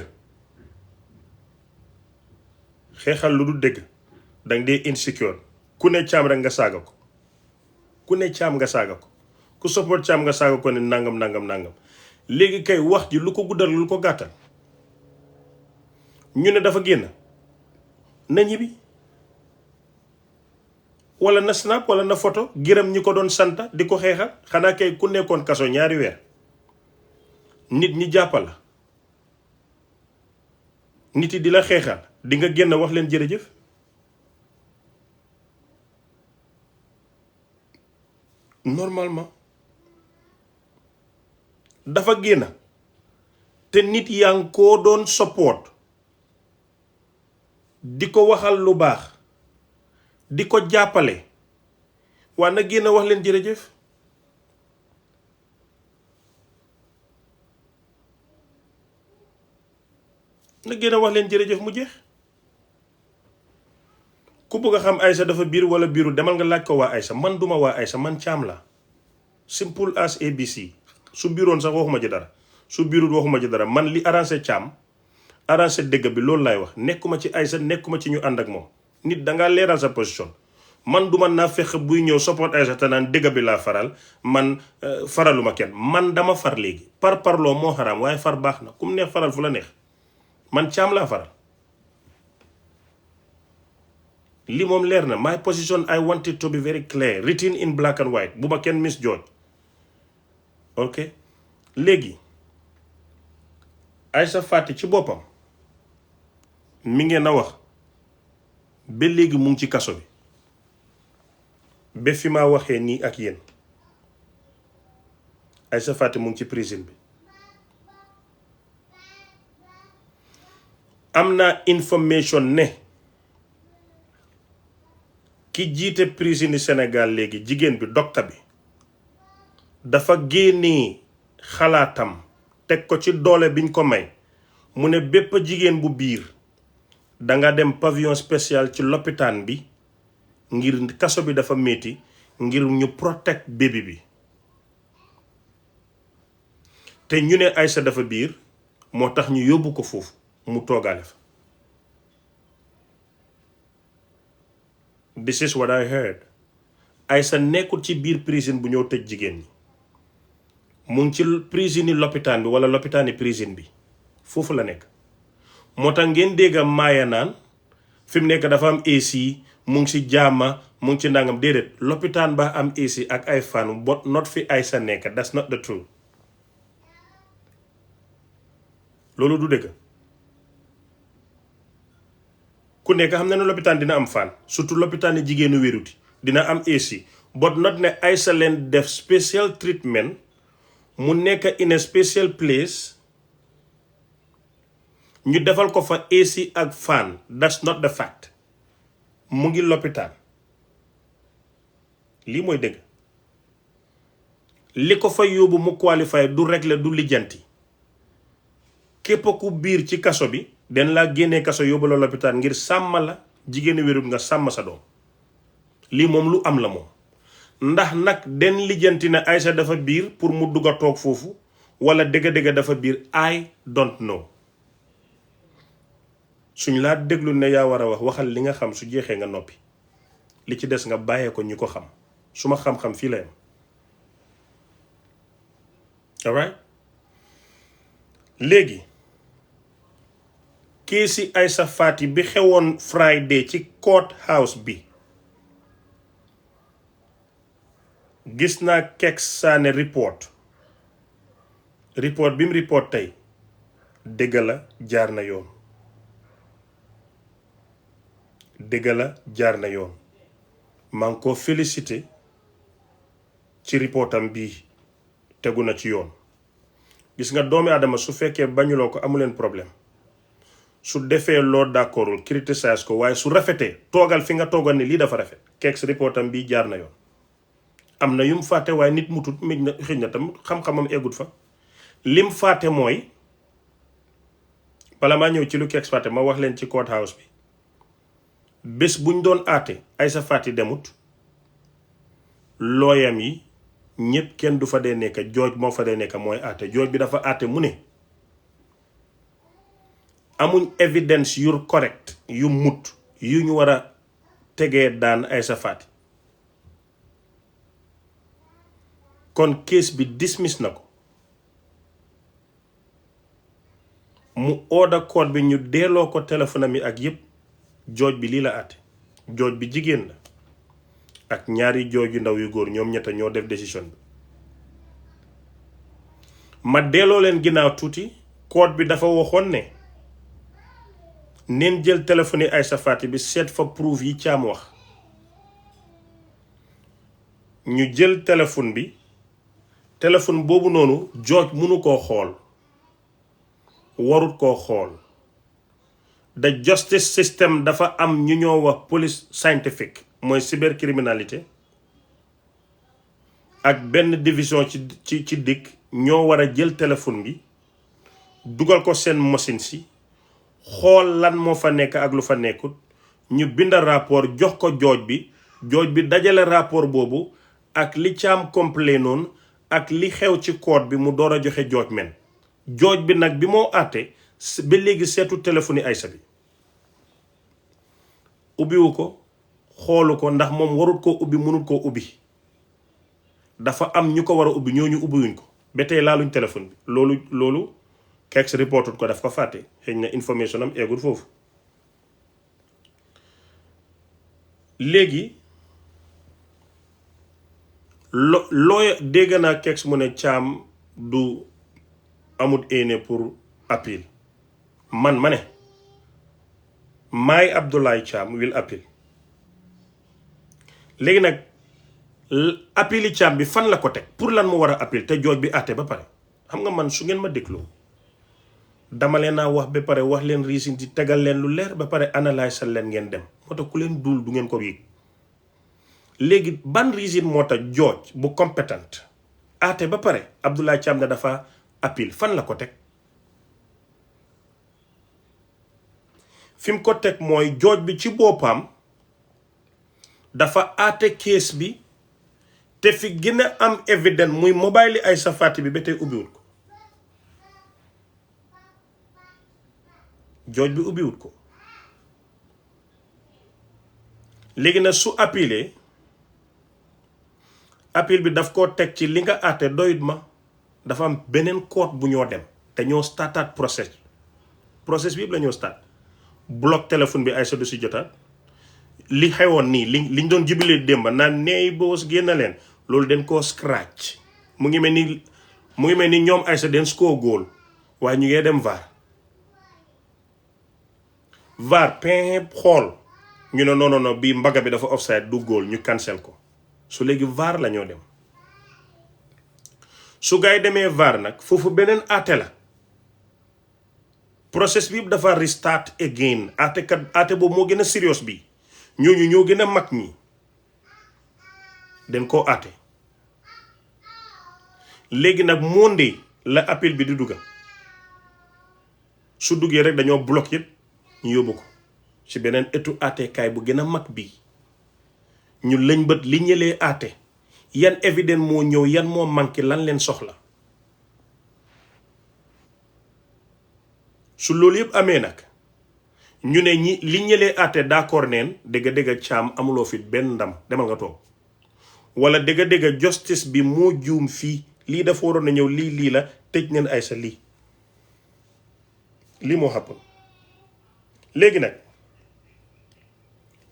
B: danga dee insecure ku ne caam rek nga saaga ko ku support caam nga saaga ko ne nangam léegi kay wax ji lu ko guddal lu ko gàttal ñu ne dafa génn na ñibbi wala na snap wala na photo gërëm ñi ko doon santa di ko xeexal xanaa kay ku nekkoon kaso 2 weer nit ñi jàppala nit yi di la xeexal di nga génn wax leen jërëjëf. normalement dafa génn te nit yaa ngi koo doon support di ko waxal lu baax di ko jàppale waa na génn wax leen jërëjëf. na génn wax leen jërëjëf mu jeex. ku bëgg a xam Aïssa dafa biir wala biiru demal nga laaj ko waa Aïssa man duma waa Aïssa man caam la simple as ABC su biiroon sax waxuma ci dara su biirul waxuma ci dara man li arrangé caam arrangé dëgg bi loolu laay wax nekkuma ci Aïssa nekkuma ci ñu ànd ak moom nit dangaa leeral sa position man duma naa fexe buy ñëw support Aïssa te naan dëgg bi laa faral man faraluma kenn man dama far léegi parloo moo xaraam waaye far baax na ku mu neex faral fu la neex man caam laa faral. li moom leer na my position I want it to be very clear written in black and white bu ma kenn misjudge ok léegi Aïssa Faty ci boppam mi ngeen a wax ba léegi mu ngi ci kaso bi ba fi ma waxee nii ak yéen Aïssa Faty mu ngi ci prison bi am na information ne ki jiite prison Sénégal léegi jigéen bi docteur bi dafa génnee xalaatam teg ko ci doole biñ ko may mu ne bépp jigéen bu biir danga dem pavillon spécial ci lopitaan bi ngir kaso bi dafa metti ngir ñu protect bébé bi te ñu ne Aïssa dafa biir moo tax ñu yóbbu ko foofu mu toogaale fa. This is what I heard. Aïssa nekkul ci biir prison bu ñëw tëj jigéen ñi mu ngi ci prison yi lopitaan bi wala lopitaani prison bi foofu la nekk. moo tax ngeen dégg maaya naan fi mu nekk dafa am AC mu ngi ci jaama mu ngi ci ndàngam déedéet lopitaan ba am AC ak ay fan but not fi Aïssa nekk. That's not the truth. loolu du dëgg. ku nekk xam na ne lopitaan dina am fan surtout lopitaan yi jigéenu wéruti dina am AC but not ne Aïssa leen def special treatment mu nekk in a special place ñu defal ko fa AC ak fan. That's not the fact. mu ngi lopitaan lii mooy dëgg. li ko fa yóbbu mu qualify du régler du lijjanti képp ku biir ci kaso bi den laa génnee kaso yóbbu la lopitaan ngir sàmm la jigéenu wérut nga sàmm sa doom. lii moom lu am la moom. ndax nag den lijjanti na Aïssa dafa biir pour mu dugg a toog foofu wala dëgg-dëgg dafa biir I don't know. suñ laa déglu ne yaa war a waxal li nga xam su jeexee nga noppi li ci des nga bàyyee ko ñi ko xam suma xam-xam fii la yam. alright léegi keesi Aïssa Faty bi xewoon Friday ci court house bi gis naa Keks Saane report bi mu report tey dëgg la jaar na yoon. dëgg la jaar na yoon maa ngi ko félicité ci reportam bii tegu na ci yoon. gis nga doomi Adama su fekkee bañuloo ko amuleen problème su defee loo d'accordul criticize ko waaye su rafetee toogal fi nga toogal ni lii dafa rafet. Keks reportam bii jaar na yoon. am na yum fàtte waaye nit mutut xëj na tam xam-xamam eggut fa. lim fàtte mooy bala maa ñëw ci lu Keks fàtte ma wax leen ci court house bi bés buñ doon aate Aïssa Faty demut looyam yi ñépp kenn du fa dee nekk jooj moo fa dee nekk mooy aate jooj bi dafa aate mu ne amuñ evidence yu correct yu mut yu ñu war a tegee daan Aïssa Faty kon case bi dismiss na ko mu order court bi ñu delloo ko téléphone am yi ak yépp jooj bi lii la àtte jooj bi jigéen la ak ñaari jooj yu ndaw yu góor ñoom ñetta ñoo def décision bi ma delloo leen ginnaaw tuuti court bi dafa waxoon ne neen jël téléphone yi Aïssa Faty bi seet fa proof yi caam wax ñu jël téléphone boobu noonu jooj mënu koo xool warut koo xool the justice system dafa am ñu ñoo wax police scientifique mooy cybercriminalité ak benn division ci dikk ñoo war a jël téléphone bi dugal ko seen machine si xool lan moo fa nekk ak lu fa nekkut ñu bind rapport jox ko jooj bi dajale rapport boobu ak li caam complet noonu ak li xew ci court bi mu door a joxe jooj bi nag bi moo àtte ba léegi seetu téléphone yi Aïssa bi ubbiwu ko xoolu ko ndax moom warut koo ubbi mënut koo ubbi dafa am ñu ko war a ubbi ñooñu ubbiwuñ ko ba tey laaluñ téléphone bi loolu Keks reportut ko daf ko fàtte xëy na information am eegul foofu léegi looy dégg naa Keks mu ne caam du amut éene pour appeal man ma ne maay Abdoulaye Thiam will appeal léegi nag appeali Thiam bi fan la ko teg pour lan mu war a appeal te jooj bi àtte ba pare xam nga man su ngeen ma dégloo dama leen a wax ba pare wax leen reason di tegal leen lu leer ba pare analyse leen ngeen dem moo tax ku leen duul du ngeen ko yëg léegi ban reason moo tax jooj bu compétent àtte ba pare Abdoulaye Thiam ne dafa appeal fan la ko teg fi mu ko teg mooy jooj bi ci boppam dafa àtte case bi te fi gën a am evidence muy mobile yi Aïssa Faty bi ba tey ubbiwul ko jooj bi ubbiwut ko léegi nag su appelé appel bi daf koo teg ci li nga àtte doyut ma dafa am beneen court bu ñoo dem te ñoo startaat process bi yëpp la ñoo start bloc téléphone bi ay sa du si jotaat li xewoon nii liñ doon jibilee démba naan neey boos génn leen loolu den koo scratch mu ngi mel ni ñoom ay sa den score goal waaye ñu ngee dem VAR xool ñu ne non bii mbaga bi dafa offside du goal ñu cancel ko su léegi VAR la ñoo dem su gaay yi demee VAR nag foofu beneen àtte la process bi dafa restart again àtte boobu moo gën a serious bi ñooñu ñoo gën a mag ñi den koo àtte léegi nag Monday la appel bi di dugga su duggee rek dañoo bloqué yëpp ñu yóbbu ko ci beneen étu àttekaay bu gën a mag bi ñu lëñ bët li ñëlee àtte yan évidence moo ñëw yan moo manqué lan leen soxla su loolu yëpp amee nag ñu ne ñi li ñëlee àtte d'accord neen dëgg caam amuloo fi benn ndam demal nga toog wala dëgg justice bi moo juum fii lii dafa waroon a ñëw lii la tëj neen ay sa lii moo happen léegi nag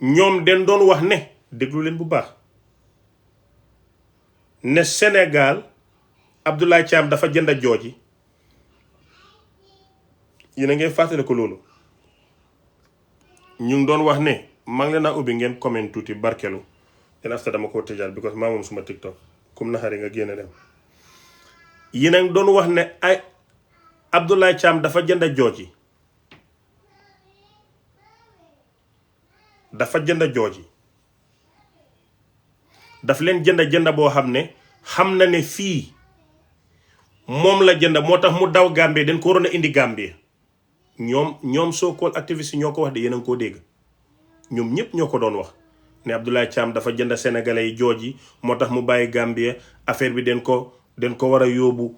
B: ñoom den doon wax ne déglu leen bu baax ne Sénégal Abdoulaye Thiam dafa jënd jooji yéen a ngeen fàttale ko loolu ñu ngi doon wax ne maa ngi leen a ubbi ngeen comment tuuti barkelu den after dama ko tëjaat because maa moom suma TikTok kum naxari nga génne dem yéen a ngi doon wax ne ay Abdoulaye Thiam dafa jënd jooji daf leen jënd boo xam ne xam na ne fii moom la jënd moo tax mu daw Gambie dañ ko waroon a indi Gambie ñoom so-called activiste ñoo ko wax de yéen a ngi koo dégg ñoom ñëpp ñoo ko doon wax ne Abdoulaye Thiam dafa jënd sénégalais yi jooji moo tax mu bàyyi Gambie affaire bi den ko war a yóbbu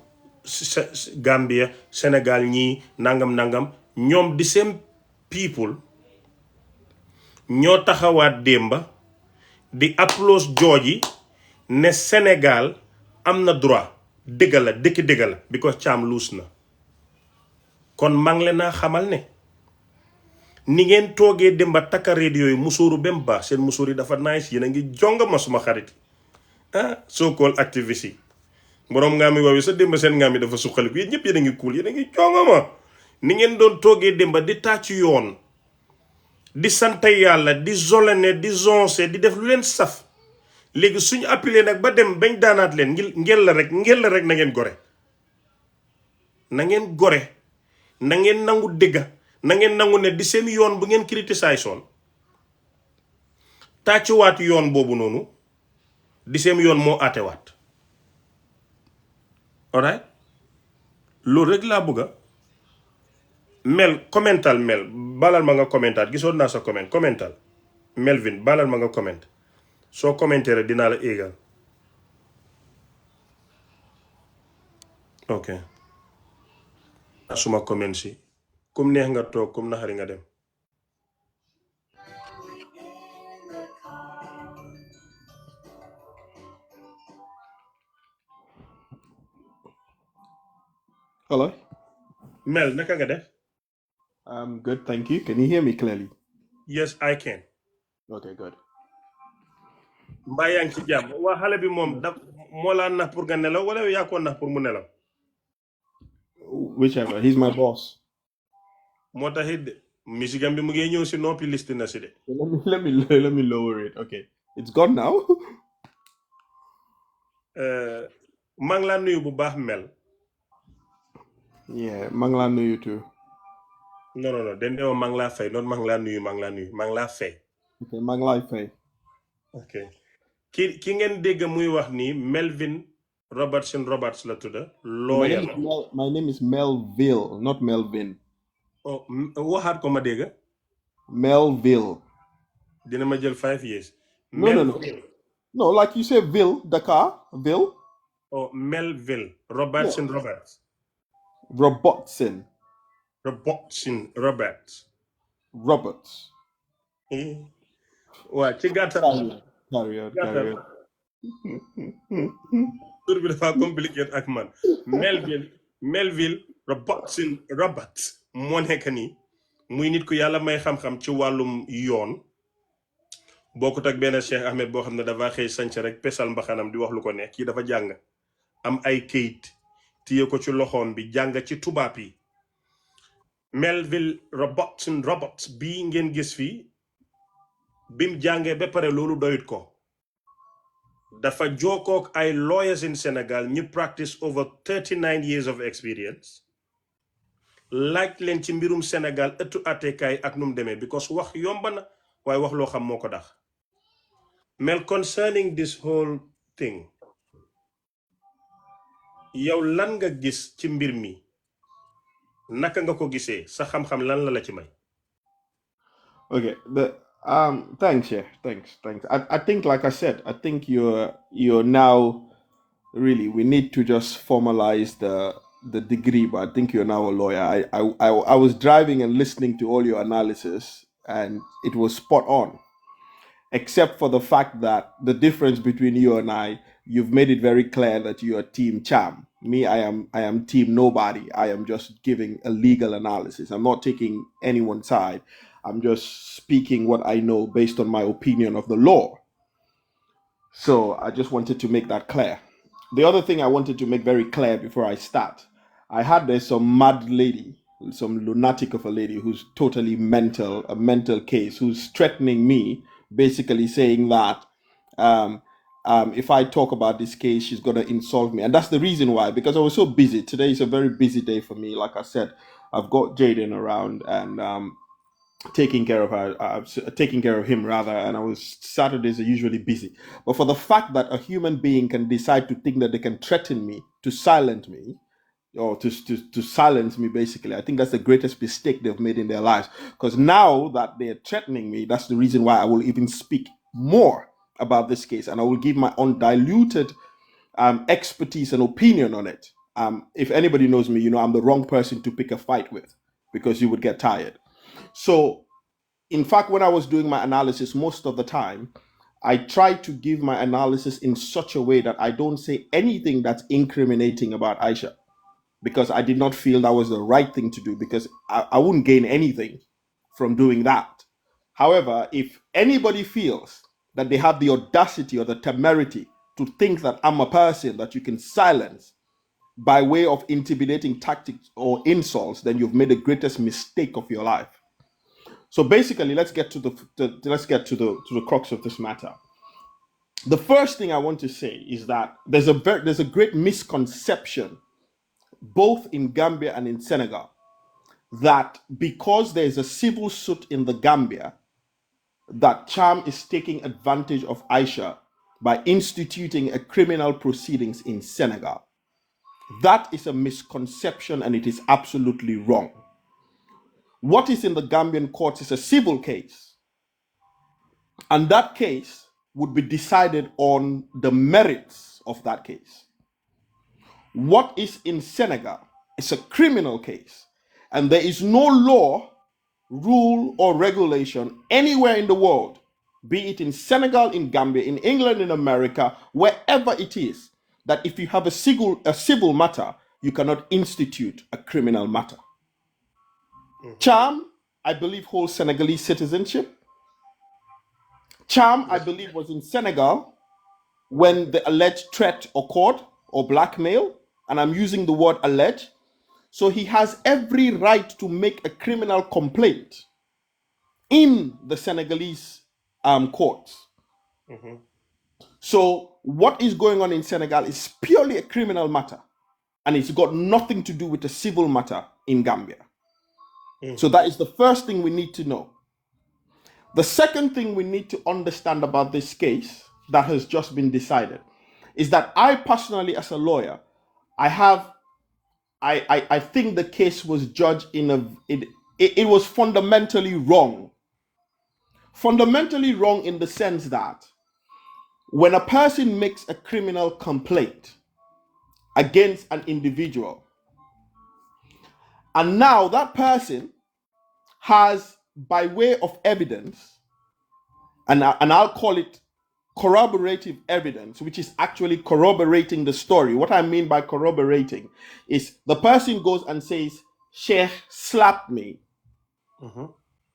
B: Gambie Sénégal ñii nangam ñoom di same people ñoo taxawaat démba di applause jooji ne Sénégal am na droit dëgg la because Thiam luus na kon maa ngi leen naa xamal ne ni ngeen toogee démba takka radio yi musóoru ba mu baax seen musóor yi dafa nice yéen a ngi jonga ma suma xarit so-called activiste yi boroom ngaa mi waaw sa démba seen ngaa mi dafa suqaliku yéen ñëpp yéen a ngi cool yéen a ngi jonga ma ni ngeen doon toogee démba di tàccu yoon di sant yàlla di zolene di zonse di def lu leen saf léegi suñu appelé nag ba dem bañ daanaat leen ngel la rek na ngeen gore na ngeen nangu dëgga na ngeen nangu ne di seen yoon bu ngeen criticiser soon tàccuwaat yoon boobu noonu di seen yoon moo àttewaat alright loolu rek laa bëgga mel commental mel balal ma nga commentaat gisoon naa sa commental Melvin balal ma nga comment soo commenté rek dinaa la éegal ok suma comment si kum neex nga toog kum naxari nga dem
C: Hello.
B: Mel naka nga def
C: I'm good, thank you. Can you hear me clearly?
B: yes I can
C: Okay, good.
B: mbaa yaa ngi ci jàmm waa xale bi moom da moo laa nax pour nga nelaw wala yaa ko nax pour mu nelaw
C: Whichever. He's my boss.
B: moo taxit de misigam bi mu ngi ñëw si noppi liste na si de
C: Let me lower it. Okay. It's gone now.
B: maa ngi laa nuyu bu baax Mel
C: Yeah, Mangla knew you too.
B: non den dewa maa ngi laa fay noonu maa ngi laa nuyu maa ngi laa fay
C: Okay, Mangla Fay.
B: ok ki ngeen dégg muy wax nii Melvin Roberts la tudda lawyer la
C: My name is Melville, not Melvin.
B: waxaat ko ma dégg
C: Melville.
B: dina ma jël 5 years
C: No. No, like you say Ville, Dakar, Ville.
B: Melville Robertson.
C: Robertson.
B: Robertson.
D: Roberts.
B: waa ci gàttal
D: Carry on.
B: tur bi dafa compliqué ak man Melville Roberts moo nekk nii muy nit ku yàlla may xam-xam ci wàllum yoon bokkut ak benn Cheikh Ahmed boo xam ne dafa xëy sanc rek pesal mbaxanam di wax lu ko neex kii dafa jàng am ay kayit téye ko ci loxoom bi jàng ci tubaab yi Melville Roberts bii ngeen gis fii bim jàngee ba pare loolu doyut ko dafa jokkook ay lawyers in Senegal ñu practice over 39 years of experience laaj leen ci mbirum Senegal ëttu attekaay ak num demee because wax yomba na waaye wax loo xam moo ko dax Mel, concerning this whole thing yow lan nga gis ci mbir mi naka nga ko gisee sa xam-xam lan la ci may
D: Okay. Thanks. Yeah. Thanks. I think, like I said, I think you're now really. We need to just formalize the degree, but I think you're now a lawyer. I was driving and listening to all your analysis, and it was spot on, except for the fact that the difference between you and I, you've made it very clear that you are Team Cham. Me, I am Team Nobody. I am just giving a legal analysis. I'm not taking anyone's side. I'm just speaking what I know based on my opinion of the law. So I just wanted to make that clear. The other thing I wanted to make very clear before I start, I had there's some mad lady, some lunatic of a lady who's totally mental, a mental case, who's threatening me, basically saying that if I talk about this case, she's going to insult me. And that's the reason why, because I was so busy. Today is a very busy day for me. Like I said, I've got Jaden around and taking care of her, taking care of him rather, and Saturdays are usually busy. But for the fact that a human being can decide to think that they can threaten me to silence me, or to silence me, basically, I think that's the greatest mistake they've made in their lives. Because now that they're threatening me, that's the reason why I will even speak more about this case, and I will give my undiluted expertise and opinion on it. If anybody knows me, I'm the wrong person to pick a fight with, because you would get tired. So, in fact, when I was doing my analysis, most of the time, I try to give my analysis in such a way that I don't say anything that's incriminating about Aisha, because I did not feel that was the right thing to do, because I wouldn't gain anything from doing that. However, if anybody feels that they have the audacity or the temerity to think that I'm a person that you can silence by way of intimidating tactics or insults, then you've made the greatest mistake of your life. So basically, let's get to the crux of this matter. The first thing I want to say is that there's a great misconception, both in Gambia and in Senegal, that because there is a civil suit in the Gambia, that Cham is taking advantage of Aisha by instituting a criminal proceedings in Senegal. That is a misconception, and it is absolutely wrong. What is in the Gambian courts is a civil case, and that case would be decided on the merits of that case. What is in Senegal is a criminal case, and there is no law, rule, or regulation anywhere in the world, be it in Senegal, in Gambia, in England, in America, wherever it is, that if you have a civil matter, you cannot institute a criminal matter. Cham, I believe, holds Senegalese citizenship. Cham, I believe, was in Senegal when the alleged threat occurred, or blackmail, and I'm using the word alleged. So he has every right to make a criminal complaint in the Senegalese courts.
B: Mm-hmm.
D: So what is going on in Senegal is purely a criminal matter, and it's got nothing to do with a civil matter in Gambia. So that is the first thing we need to know. The second thing we need to understand about this case that has just been decided is that I personally, as a lawyer, I think the case was judged it was fundamentally wrong. Fundamentally wrong in the sense that when a person makes a criminal complaint against an individual, And now that person has, by way of evidence, and I'll call it corroborative evidence, which is actually corroborating the story. What I mean by corroborating is the person goes and says, Sheikh slapped me.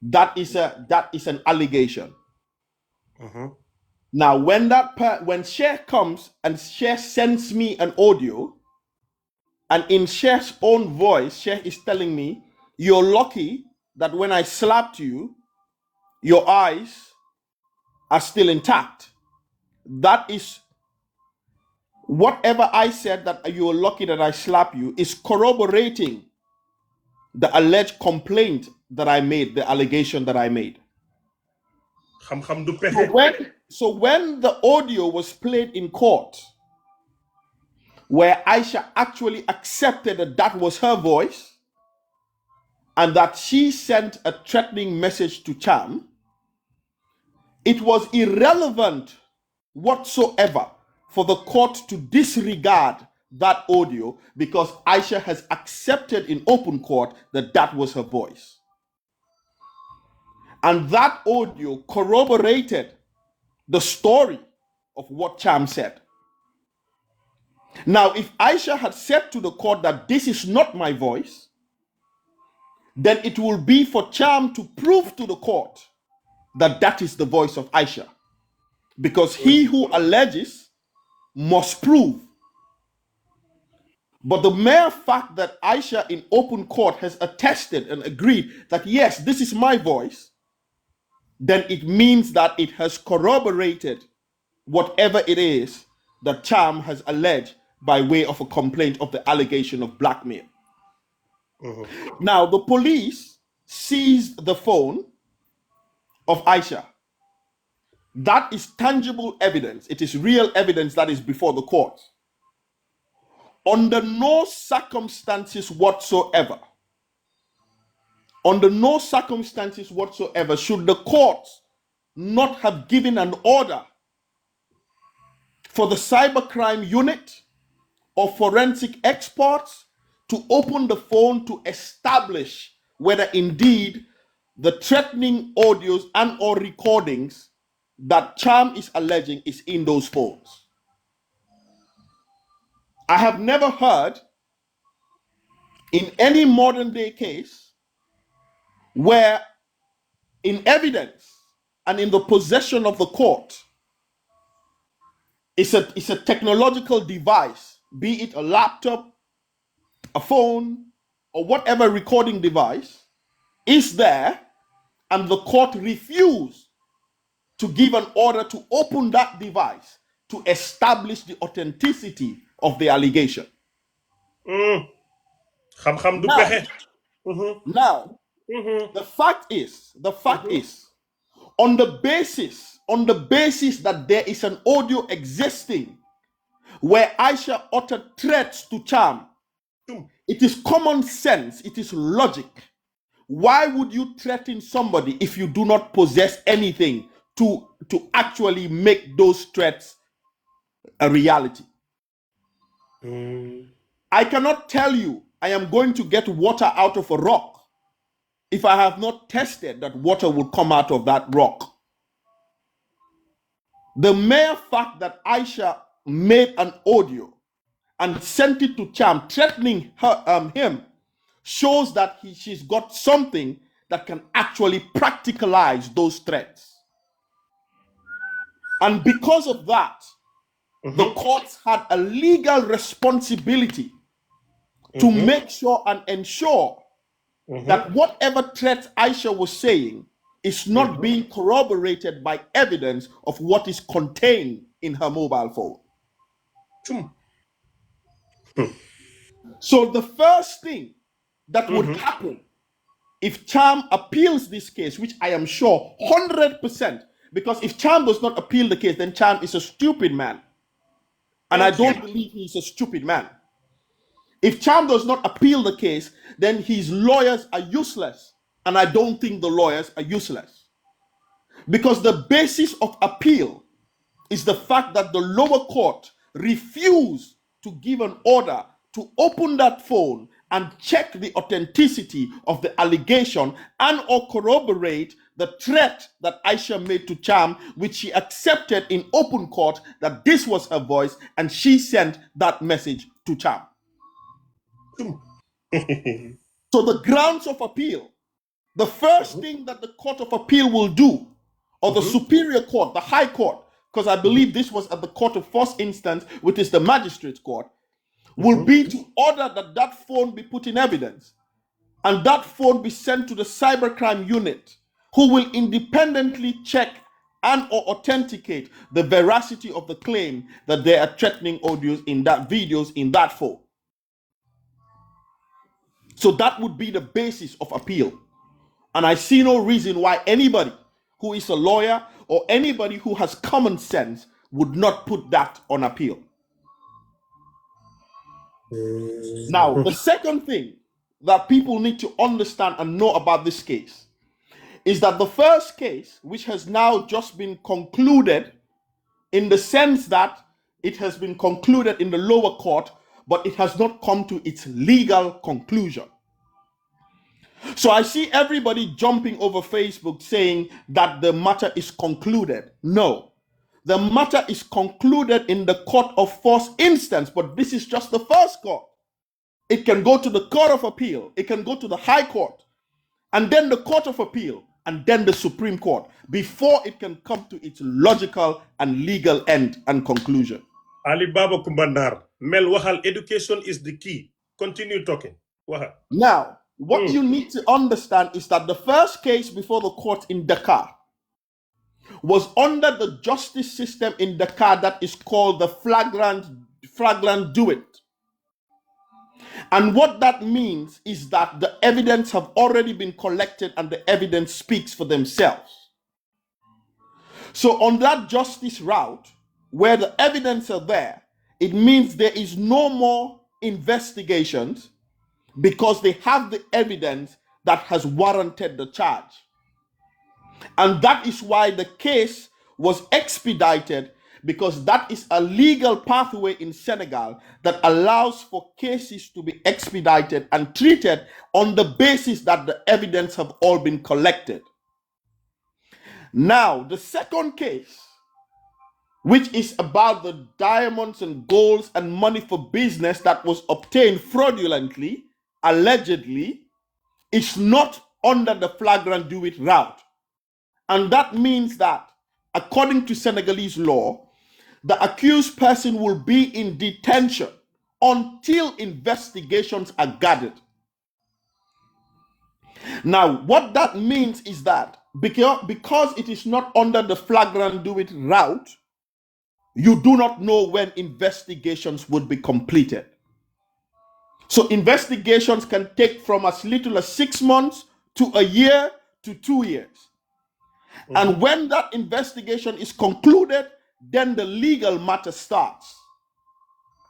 D: That is an allegation. Now, when Sheikh comes and Sheikh sends me an audio, and in Sheikh's own voice, Sheikh is telling me, you're lucky that when I slapped you, your eyes are still intact. That is, whatever I said that you are lucky that I slapped you is corroborating the alleged complaint that I made, the allegation that I made.
B: Xam-xam du pexe.
D: So when the audio was played in court, where Aisha actually accepted that that was her voice and that she sent a threatening message to Cham, it was irrelevant whatsoever for the court to disregard that audio because Aisha has accepted in open court that that was her voice. And that audio corroborated the story of what Cham said. Now, if Aisha had said to the court that this is not my voice, then it will be for Cham to prove to the court that that is the voice of Aisha. Because he who alleges must prove. But the mere fact that Aisha in open court has attested and agreed that yes, this is my voice, then it means that it has corroborated whatever it is that Cham has alleged by way of a complaint of the allegation of blackmail. Now, the police seized the phone of Aisha. That is tangible evidence. It is real evidence that is before the court. Under no circumstances whatsoever, should the court not have given an order for the cybercrime unit or forensic experts to open the phone to establish whether indeed the threatening audios and or recordings that Cham is alleging is in those phones. I have never heard in any modern day case where in evidence and in the possession of the court it's a technological device, be it a laptop, a phone, or whatever recording device is there, and the court refused to give an order to open that device to establish the authenticity of the allegation.
B: Xam-xam du pexe.
D: Now, the fact is, on the basis that there is an audio existing where Aisha uttered threats to Cham, it is common sense, it is logic. Why would you threaten somebody if you do not possess anything to actually make those threats a reality? I cannot tell you I am going to get water out of a rock if I have not tested that water will come out of that rock. The mere fact that Aisha made an audio and sent it to Cham threatening him shows that she's got something that can actually practicalize those threats. And because of that, the courts had a legal responsibility to make sure and ensure that whatever threats Aisha was saying is not being corroborated by evidence of what is contained in her mobile phone. So the first thing that would happen if Cham appeals this case, which I am sure 100%, because if Cham does not appeal the case, then Cham is a stupid man. And I don't believe he's a stupid man. If Cham does not appeal the case, then his lawyers are useless. And I don't think the lawyers are useless. Because the basis of appeal is the fact that the lower court refused to give an order to open that phone and check the authenticity of the allegation and or corroborate the threat that Aisha made to Cham, which she accepted in open court that this was her voice, and she sent that message to Cham. So the grounds of appeal, the first thing that the Court of Appeal will do, or the Superior Court, the High Court, because I believe this was at the Court of First Instance, which is the Magistrates Court, will be to order that that phone be put in evidence, and that phone be sent to the cybercrime unit, who will independently check and or authenticate the veracity of the claim that there are threatening audios in that videos in that phone. So that would be the basis of appeal. And I see no reason why anybody who is a lawyer or anybody who has common sense would not put that on appeal. Now, the second thing that people need to understand and know about this case is that the first case, which has now just been concluded, in the sense that it has been concluded in the lower court, but it has not come to its legal conclusion. So I see everybody jumping over Facebook saying that the matter is concluded. No, the matter is concluded in the Court of First Instance, but this is just the first court. It can go to the Court of Appeal, it can go to the High Court, and then the Court of Appeal, and then the Supreme Court, before it can come to its logical and legal end and conclusion.
B: Ali Baba Kumbandar, Mel Wahal, education is the key. Continue talking. Wahal.
D: Now, what you need to understand is that the first case before the court in Dakar was under the justice system in Dakar that is called the flagrant do-it. And what that means is that the evidence have already been collected and the evidence speaks for themselves. So on that justice route, where the evidence are there, it means there is no more investigations because they have the evidence that has warranted the charge. And that is why the case was expedited, because that is a legal pathway in Senegal that allows for cases to be expedited and treated on the basis that the evidence have all been collected. Now, the second case, which is about the diamonds and golds and money for business that was obtained fraudulently, allegedly, is not under the flagrant do-it route. And that means that, according to Senegalese law, the accused person will be in detention until investigations are gathered. Now, what that means is that because it is not under the flagrant do-it route, you do not know when investigations would be completed. So investigations can take from as little as 6 months to a year to 2 years. And when that investigation is concluded, then the legal matter starts.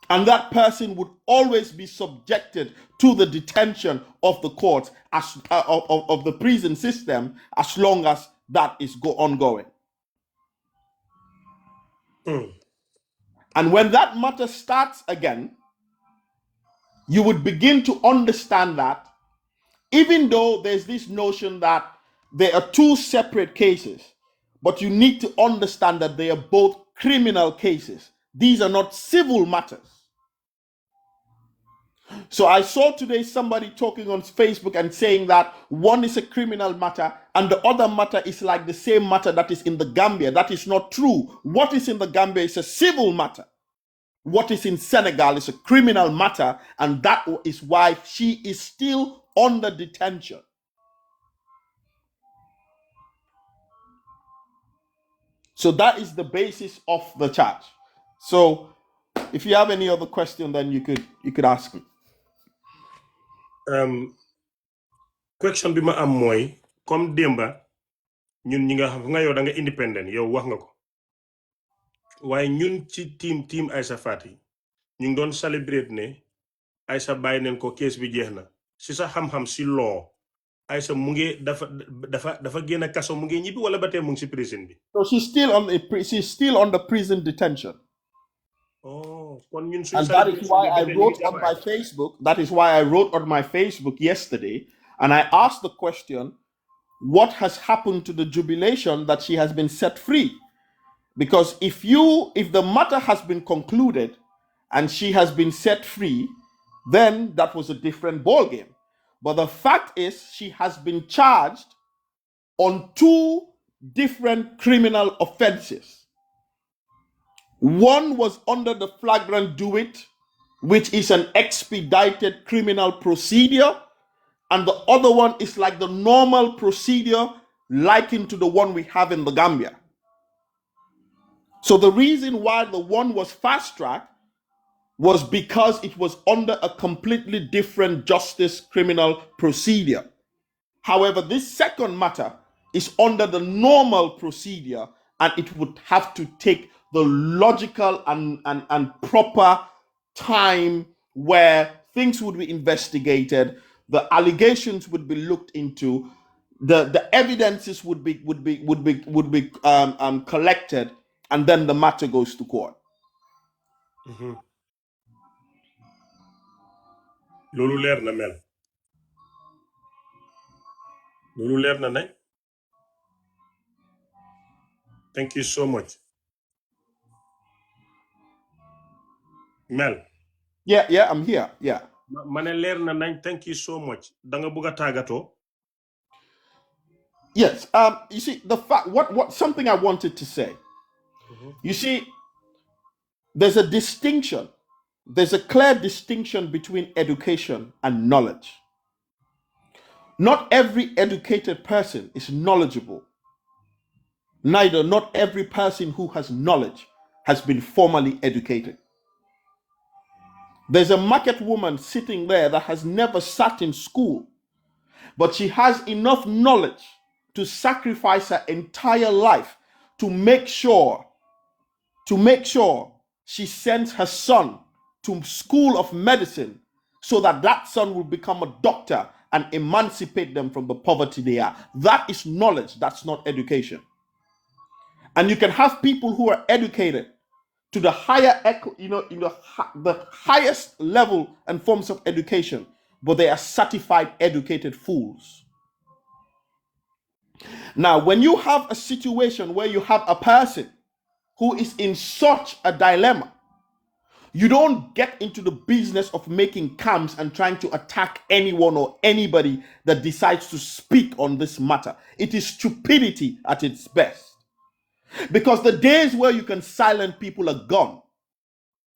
D: And that person would always be subjected to the detention of the court, of the prison system, as long as that is ongoing. And when that matter starts again, you would begin to understand that even though there's this notion that there are two separate cases, but you need to understand that they are both criminal cases. These are not civil matters. So I saw today somebody talking on Facebook and saying that one is a criminal matter and the other matter is like the same matter that is in the Gambia. That is not true. What is in the Gambia is a civil matter. What is in Senegal is a criminal matter, and that is why she is still under detention. So that is the basis of the charge. So if you have any other question, then you could ask me.
B: Question bi ma am moy comme demba ñun ñi nga xam nga yow da nga independent yow wax nga ko waye ñun ci team Aisha Fatty ñu ngi doon celebrate ne Aisha bàyyi neen ko case bi jeexna ci sa xam-xam ci law Aisha mu ngi dafa génn kaso mu ngi ñibbi wala ba tey mu ngi ci prison bi.
D: So she's still on the prison detention.
B: Oh, kon ñun suñu
D: And that is
B: celebration
D: why
B: bi
D: I
B: ba tey ñu
D: wrote
B: ngi
D: on my
B: Jamaica.
D: Facebook. That is why I wrote on my Facebook yesterday, and I asked the question, what has happened to the jubilation that she has been set free? Because if the matter has been concluded and she has been set free, then that was a different ballgame. But the fact is, she has been charged on 2 different criminal offenses. One was under the flagrant do it, which is an expedited criminal procedure, and the other one is like the normal procedure likened to the one we have in the Gambia. So the reason why the one was fast tracked was because it was under a completely different justice criminal procedure. However, this second matter is under the normal procedure, and it would have to take the logical and proper time where things would be investigated, the allegations would be looked into, the evidences would be collected, and then the matter goes to court.
B: loolu leer na mel loolu leer na nañ. Thank you so much. Mel.
D: Yeah, I'm here. Yeah.
B: ma ne leer na nañ. Thank you so much. Da nga bëgg a tàggatoo.
D: Yes. You see, the fact what something I wanted to say. You see, there's a distinction. There's a clear distinction between education and knowledge. Not every educated person is knowledgeable. Neither not every person who has knowledge has been formally educated. There's a market woman sitting there that has never sat in school, but she has enough knowledge to sacrifice her entire life to make sure she sends her son to school of medicine so that that son will become a doctor and emancipate them from the poverty they are. That is knowledge. That's not education. And you can have people who are educated to the higher, the highest level and forms of education, but they are certified educated fools. Now, when you have a situation where you have a person who is in such a dilemma, you don't get into the business of making camps and trying to attack anyone or anybody that decides to speak on this matter. It is stupidity at its best. Because the days where you can silence people are gone.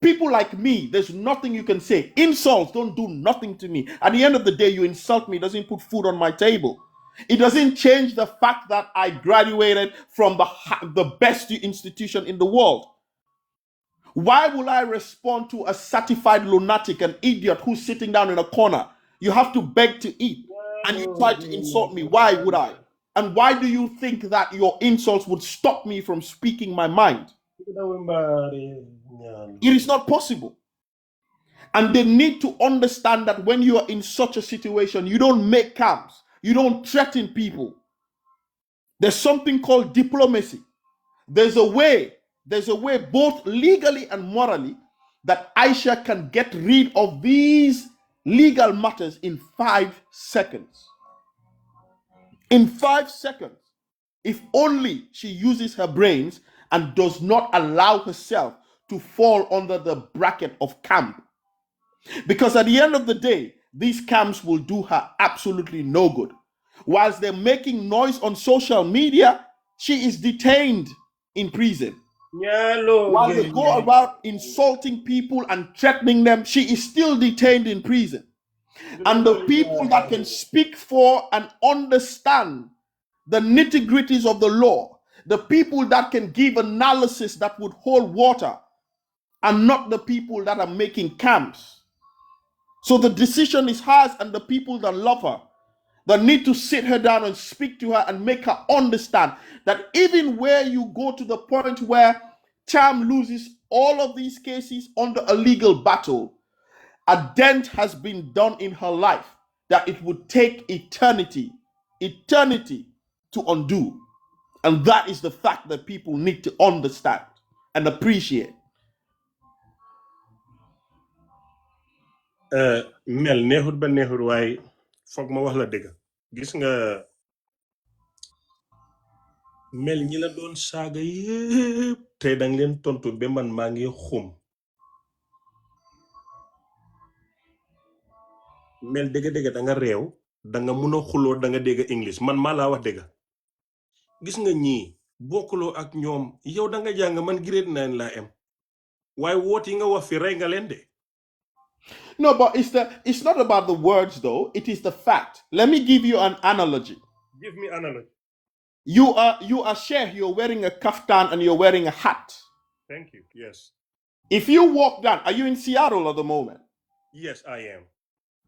D: People like me, there's nothing you can say. Insults don't do nothing to me. At the end of the day, you insult me, it doesn't put food on my table. It doesn't change the fact that I graduated from the best institution in the world. Why will I respond to a certified lunatic, an idiot who's sitting down in a corner? You have to beg to eat, and you try to insult me. Why would I? And why do you think that your insults would stop me from speaking my mind? It is not possible. And they need to understand that when you are in such a situation, you don't make camps. You don't threaten people. There's something called diplomacy. There's a way both legally and morally that Aisha can get rid of these legal matters in 5 seconds. In 5 seconds. If only she uses her brains and does not allow herself to fall under the bracket of camp. Because at the end of the day, these camps will do her absolutely no good. Whilst they're making noise on social media, she is detained in prison. While they go about insulting people and threatening them, she is still detained in prison. And the people that can speak for and understand the nitty-gritties of the law, the people that can give analysis that would hold water, are not the people that are making camps. So the decision is hers, and the people that love her, that need to sit her down and speak to her and make her understand that even where you go to the point where Cham loses all of these cases under a legal battle, a dent has been done in her life that it would take eternity to undo. And that is the fact that people need to understand and appreciate.
B: mel neexut ba neexut waaye foog ma wax la dëgg gis nga mel ñi la doon saaga yépp tey danga leen tontu ba man maa ngi xum mel dëgg-dëgg da nga réew da nga mun a xuloo da nga dégg english man maa laa wax dëgg gis nga ñii bokkuloo ak ñoom yow da nga jàng man grade 9 laa am waaye woot yi nga wax fi rey nga leen de
D: No, but it's not about the words though. It is the fact. Let me give you an analogy.
B: give me analogy.
D: You are Sheikh, you're wearing a kaftan and you're wearing a hat.
B: Thank you. Yes.
D: If you walk down, are you in Seattle at the moment?
B: Yes, I am.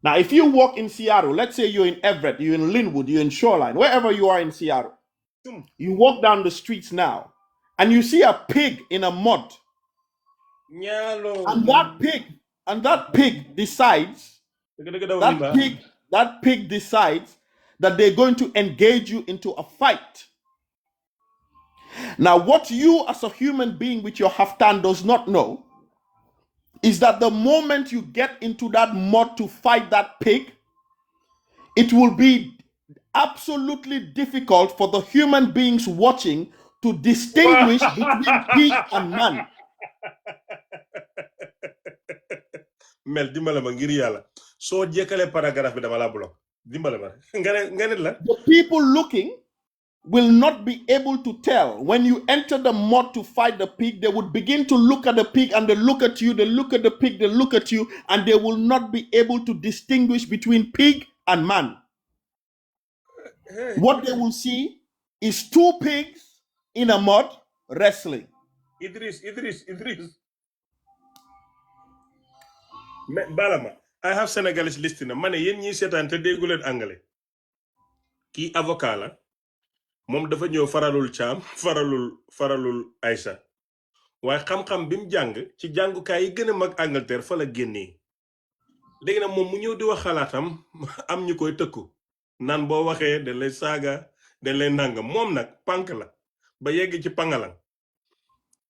D: Now, if you walk in Seattle, let's say you're in Everett, you're in Linwood, you're in Shoreline, wherever you are in Seattle, you walk down the streets now and you see a pig in a mud.
B: Nyalo.
D: And that pig decides that pig decides that they're going to engage you into a fight. Now, what you as a human being with your haftan does not know is that the moment you get into that mud to fight that pig, it will be absolutely difficult for the human beings watching to distinguish between pig and man.
B: Mel dimbale ma ngir yàlla soo jekkale paragraphe bi dama la block dimbale ma nga ne la
D: the people looking will not be able to tell when you enter the mud to fight the pig. They would begin to look at the pig and they look at you, they look at the pig, they look at you, and they will not be able to distinguish between pig and man. What they will see is two pigs in a mud wrestling.
B: Idris Balama, I have Senegalese listener. Mane yen ñi sétan te déggulen anglais. Ki avocat la. Mom dafa ñëw faralul Cham, faralul Aïssa. Waaye xam-xam bi mu jàng ci jàngukaay yi gën a mag Angleterre fa la génnee. Léegi nag moom mu ñëw di wax xalaatam am ñu koy tëkku. Naan boo waxee dañ lay saaga dañ lay nangam moom nag pànk la ba yegg ci pangalang.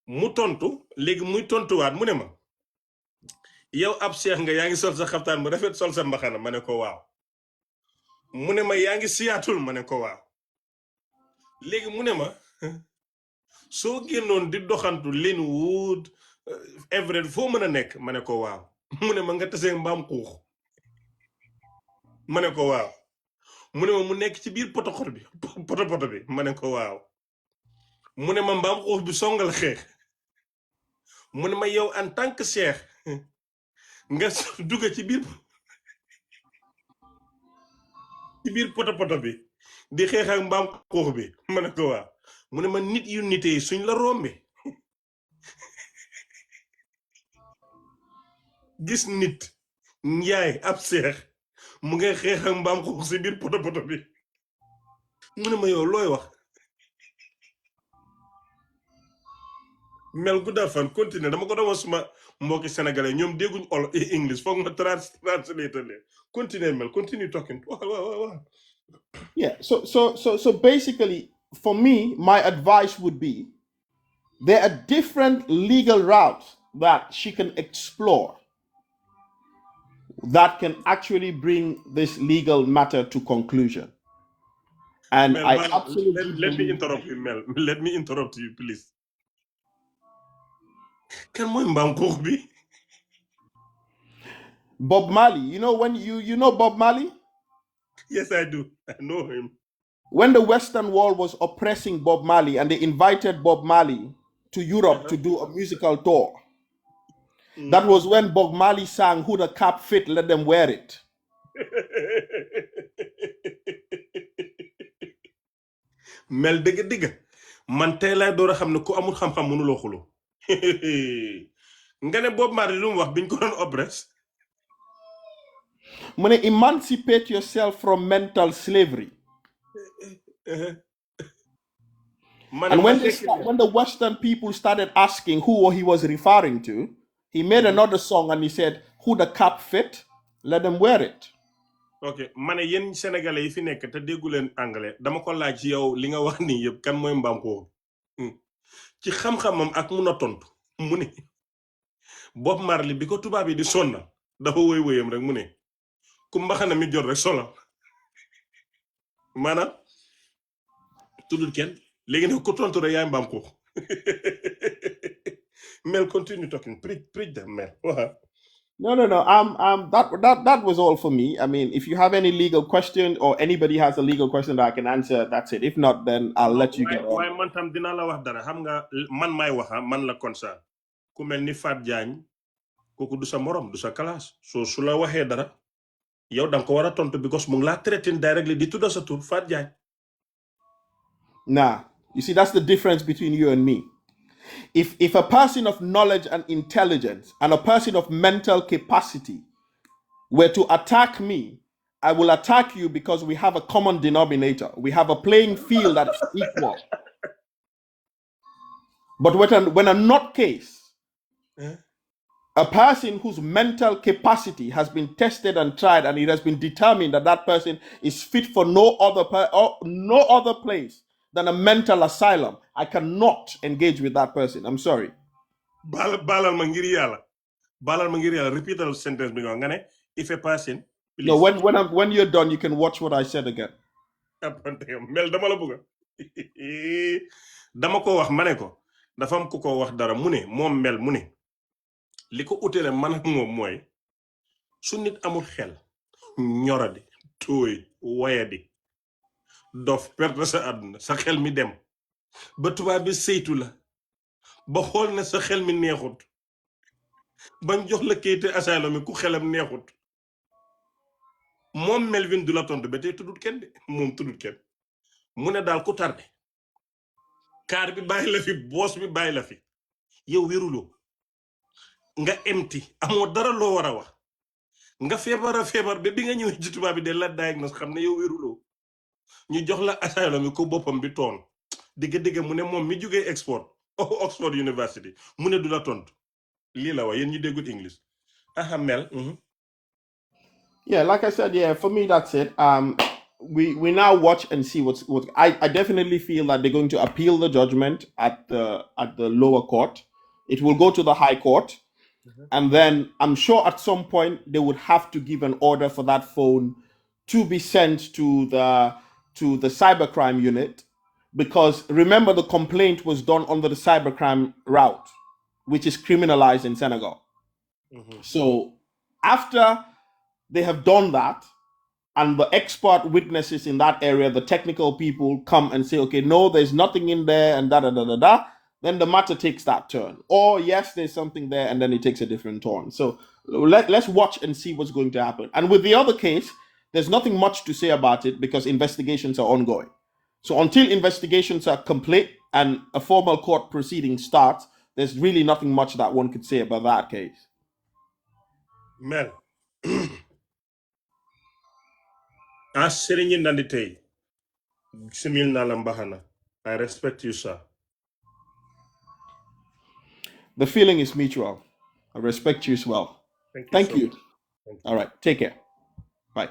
B: Mu tontu léegi muy tontuwaat mu ne ma. Yow ab cheikh nga yaa ngi sol sa xaftaan bu rafet sol sa mbaxana ma ne ko waaw mu ne ma yaa ngi siyaatul ma ne ko waaw léegi mu ne ma soo génnoon di doxantu Linwood Everett foo mën a nekk ma ne ko waaw mu ne ma nga tasee mbaam xuux ma ne ko waaw mu ne ma mu nekk ci biir poto bi ma ne ko waaw mu ne ma mbaam xuux bi songal xeex mu ne ma yow en tant que cheikh nga dugg ci biir poto bi di xeex ak mbaam xuux bi ma ne ko waaw mu ne ma nit yu nitee suñ la rombe gis nit njaay ab seex mu ngay xeex ak mbaam xuux si biir poto bi mu ne ma yow looy wax mel gudda fan continue dama ko dama suma mbokki sénégalais ñoom dégguñ ol english foog ma translator leen continue talking.
D: Yeah, so basically for me my advice would be there are different legal routes that she can explore that can actually bring this legal matter to conclusion. And
B: Mel,
D: I absolutely
B: let me interrupt you, Mel. Let me interrupt you, please. Kan mooy mbaam xuux bi?
D: Bob Marley. You know Bob Marley?
B: Yes, I do. I know him.
D: When the Western world was oppressing Bob Marley and they invited Bob Marley to Europe to do a musical tour, that was when Bob Marley sang "Who the Cap Fit, Let Them Wear It."
B: Mel dëgg man tey lay door a xam ne ku amul xam-xam mënuloo xuloo nga ne Bob Marley lu mu wax biñ ko doon oppress
D: mu ne emancipate yourself from mental slavery. And when the Western people started asking who he was referring to, he made another song and he said, "Who the cap fit, let them wear it."
B: Okay, mané yeen sénégalais yi fi nek té déggu len anglais dama ko laaj yow li nga wax ni yeb kan moy mbam ko ci xam-xamam ak mëna tontu mu ne Bob Marley bi ko tuba bi di sonna dafa woy-woyam rek mu ne ku mbaxana mi jot rek solal maanaam tuddul kenn léegi nag ku tontu rek yaay mbaam ko Mel continue talking preach them Mel waaw
D: No. That was all for me. I mean, if you have any legal question or anybody has a legal question that I can answer, that's it. If not, then I'll let you get on.
B: waaye man tam dinaa la wax dara xam nga man maay waxa man la concern ku mel ni Fat Diagne kooku du sa morom du sa classe so su la waxee dara yow danga ko war a tontu because mu ngi laa threaten directly di tudda sa tur Fat Diagne.
D: Nah, you see, that's the difference between you and me. If a person of knowledge and intelligence and a person of mental capacity were to attack me, I will attack you because we have a common denominator. We have a playing field that is equal. But when a nutcase, a person whose mental capacity has been tested and tried, and it has been determined that that person is fit for no other place than a mental asylum, I cannot engage with that person. I'm sorry.
B: Balal ma ngir yàlla repeat the sentence bi nga ne if a person please.
D: No, when you're done, you can watch what I said again.
B: Mel dama la bëgga dama ko wax ma ne ko dafa am ku ko wax dara mu ne moom Mel mu ne li ko utale man ak moom mooy su nit amul xel ñoradi tooy wayadi dof perte sa àdduna sa xel mi dem ba tubaab bi saytu la ba xool ne sa xel mi neexut bañ jox la kayite asylum mi ku xelam neexut moom Melvin du la tontu ba tey tuddut kenn de moom tuddut kenn mu ne daal ku tardé kaar bi bàyyi la fi boos bi bàyyi la fi yow wéruloo nga empty amoo dara loo war a wax nga feebar ba bi nga ñëw ci tubaab bi de la diagnose xam ne yow wéruloo ñu jox la asylum mi ko boppam bi toon digg mu ne moom mi jógee Oxford University mu ne du la tontu lii la wax yéen ñu déggut English Mel.
D: Yeah, like I said, yeah, for me that's it. We now watch and see what I definitely feel that they're going to appeal the judgment at the lower court. It will go to the high court, and then I'm sure at some point they would have to give an order for that phone to be sent to the cybercrime unit, because remember the complaint was done under the cybercrime route, which is criminalized in Senegal. So after they have done that, and the expert witnesses in that area, the technical people, come and say, okay, no, there's nothing in there, and then the matter takes that turn. Or yes, there's something there, and then it takes a different turn. So let's watch and see what's going to happen. And with the other case, there's nothing much to say about it because investigations are ongoing. So until investigations are complete and a formal court proceeding starts, there's really nothing much that one could say about that case.
B: Mel. Sëriñ Nandi tey simil naa la mbaxana. I respect you, sir.
D: The feeling is mutual. I respect you as well. Thank you. All right. Take care. Bye.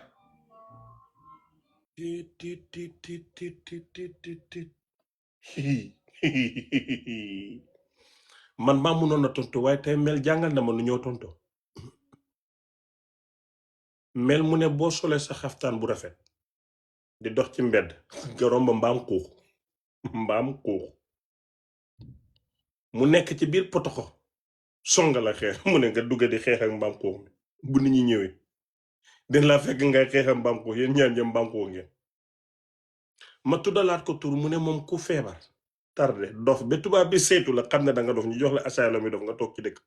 B: Man maa mënoon a tontu waaye tey Mel jàngal na ma nu ñoo tonto. Mel mu ne boo solee sa xaftaan bu rafet di dox ci mbedd nga romb mbaam xuux mu nekk ci biir potoxo songa la xeex mu ne nga dugga di xeex ak mbaam xuux mi bu nit ñi ñëwee den la fekk ngay xeex ak mbaam xuux yéen ñaar ñëm mbaam xuux ngeen ma tuddalaat ko tur mu ne moom ku feebar tardé dof ba tubaab bi saytu la xam ne danga dof ñu jox la asylum mi dof nga toog ci dëkk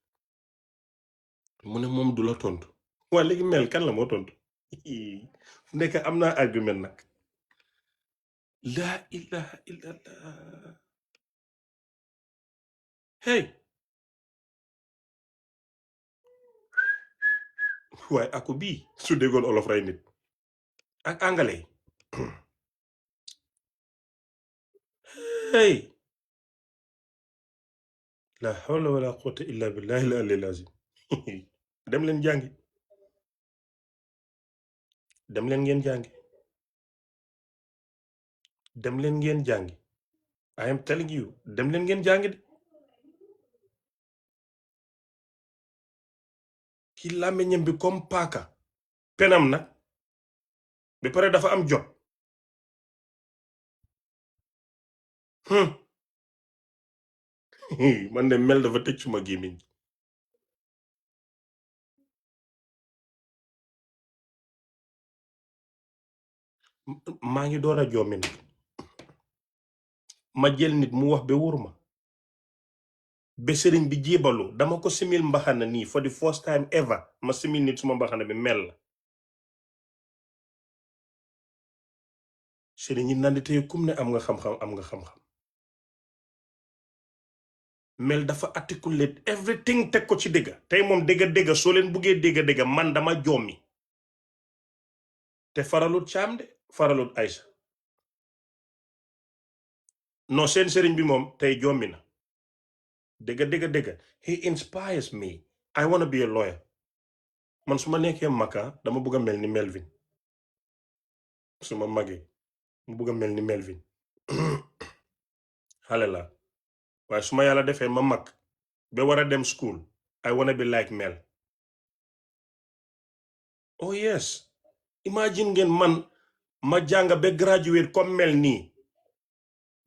B: mu ne moom du la tontu waaye léegi Mel kan la moo tontu nekk am naa argument nag laa ilaha illallah hey waaye ako bii su déggoon olof rey nit ak anglais hey la hawla wala quwwata illa billahi al aliyyil azim dem leen jàngi dem leen ngeen jàngi dem leen ngeen jàngi I am telling you dem leen ngeen jàngi de ki làmmiñam bi comme paaka penam nag ba pare dafa am jot man de mel dafa tëj suma gémmiñ maa ngi door a jommi nag ma jël nit mu wax ba wóor ma ba sëriñ bi jébalu dama ko simil mbaxana nii for the first time ever ma simil nit suma mbaxana bi mel la sëriñ yi nandi tey kum ne am nga xam-xam am nga xam-xam mel dafa articulate everything teg ko ci dëgga tey moom dëgga soo leen buggee dëgga man dama jommi te faralut caam de faralut Aysa non seen sëriñ bi moom tey jommi na dëgga he inspires me I wanna be a lawyer man su ma nekkee Makka dama bëgg a mel ni Melvin su ma magee mu bëgg a mel ni Melvin xale la waaye su ma yàlla defee ma mag ba war a dem school I wanna be like Mel oh yes imagine ngeen man ma jàng ba graduate comme Mel nii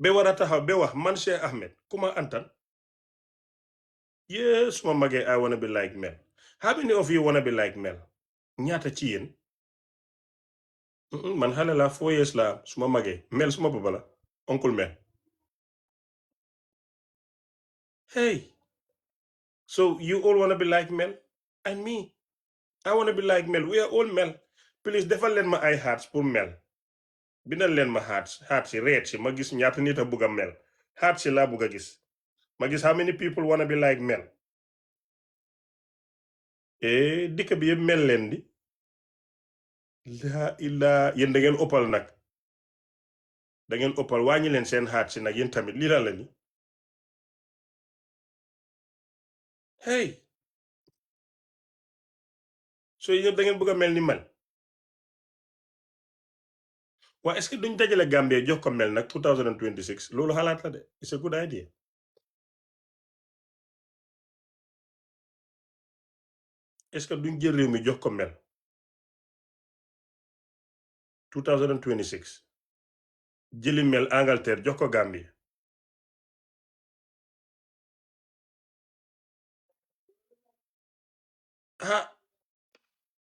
B: ba war a taxaw ba wax man Cheikh Ahmed ku ma antan yes su ma magee I wanna be like Mel how many of you wanna be like Mel ñaata ci yéen man xale la 4 years la su ma magee Mel suma papa la oncle Mel hey so you all wanna be like Mel and me I wanna be like Mel we are all Mel please defal leen ma ay hearts pour Mel bindal leen ma hearts yi reet si ma gis ñaata nit a bugg a Mel hearts yi laa bugg a gis ma gis how many people wanna be like Mel dikk bi yëpp Mel leen di laa ilaa yéen da ngeen ëppal nag da ngeen ëppal wàññi leen seen hearts yi nag yéen tamit lii la ni hey so yëpp da ngeen bëgg a mel ni Mel waa est-ce que duñ dajale Gambie jox ko Mel nag 2026 loolu xalaat la de it's a good idea est-ce que duñ jël réew mi jox ko Mel 2026 jëli Mel Angleterre jox ko Gambie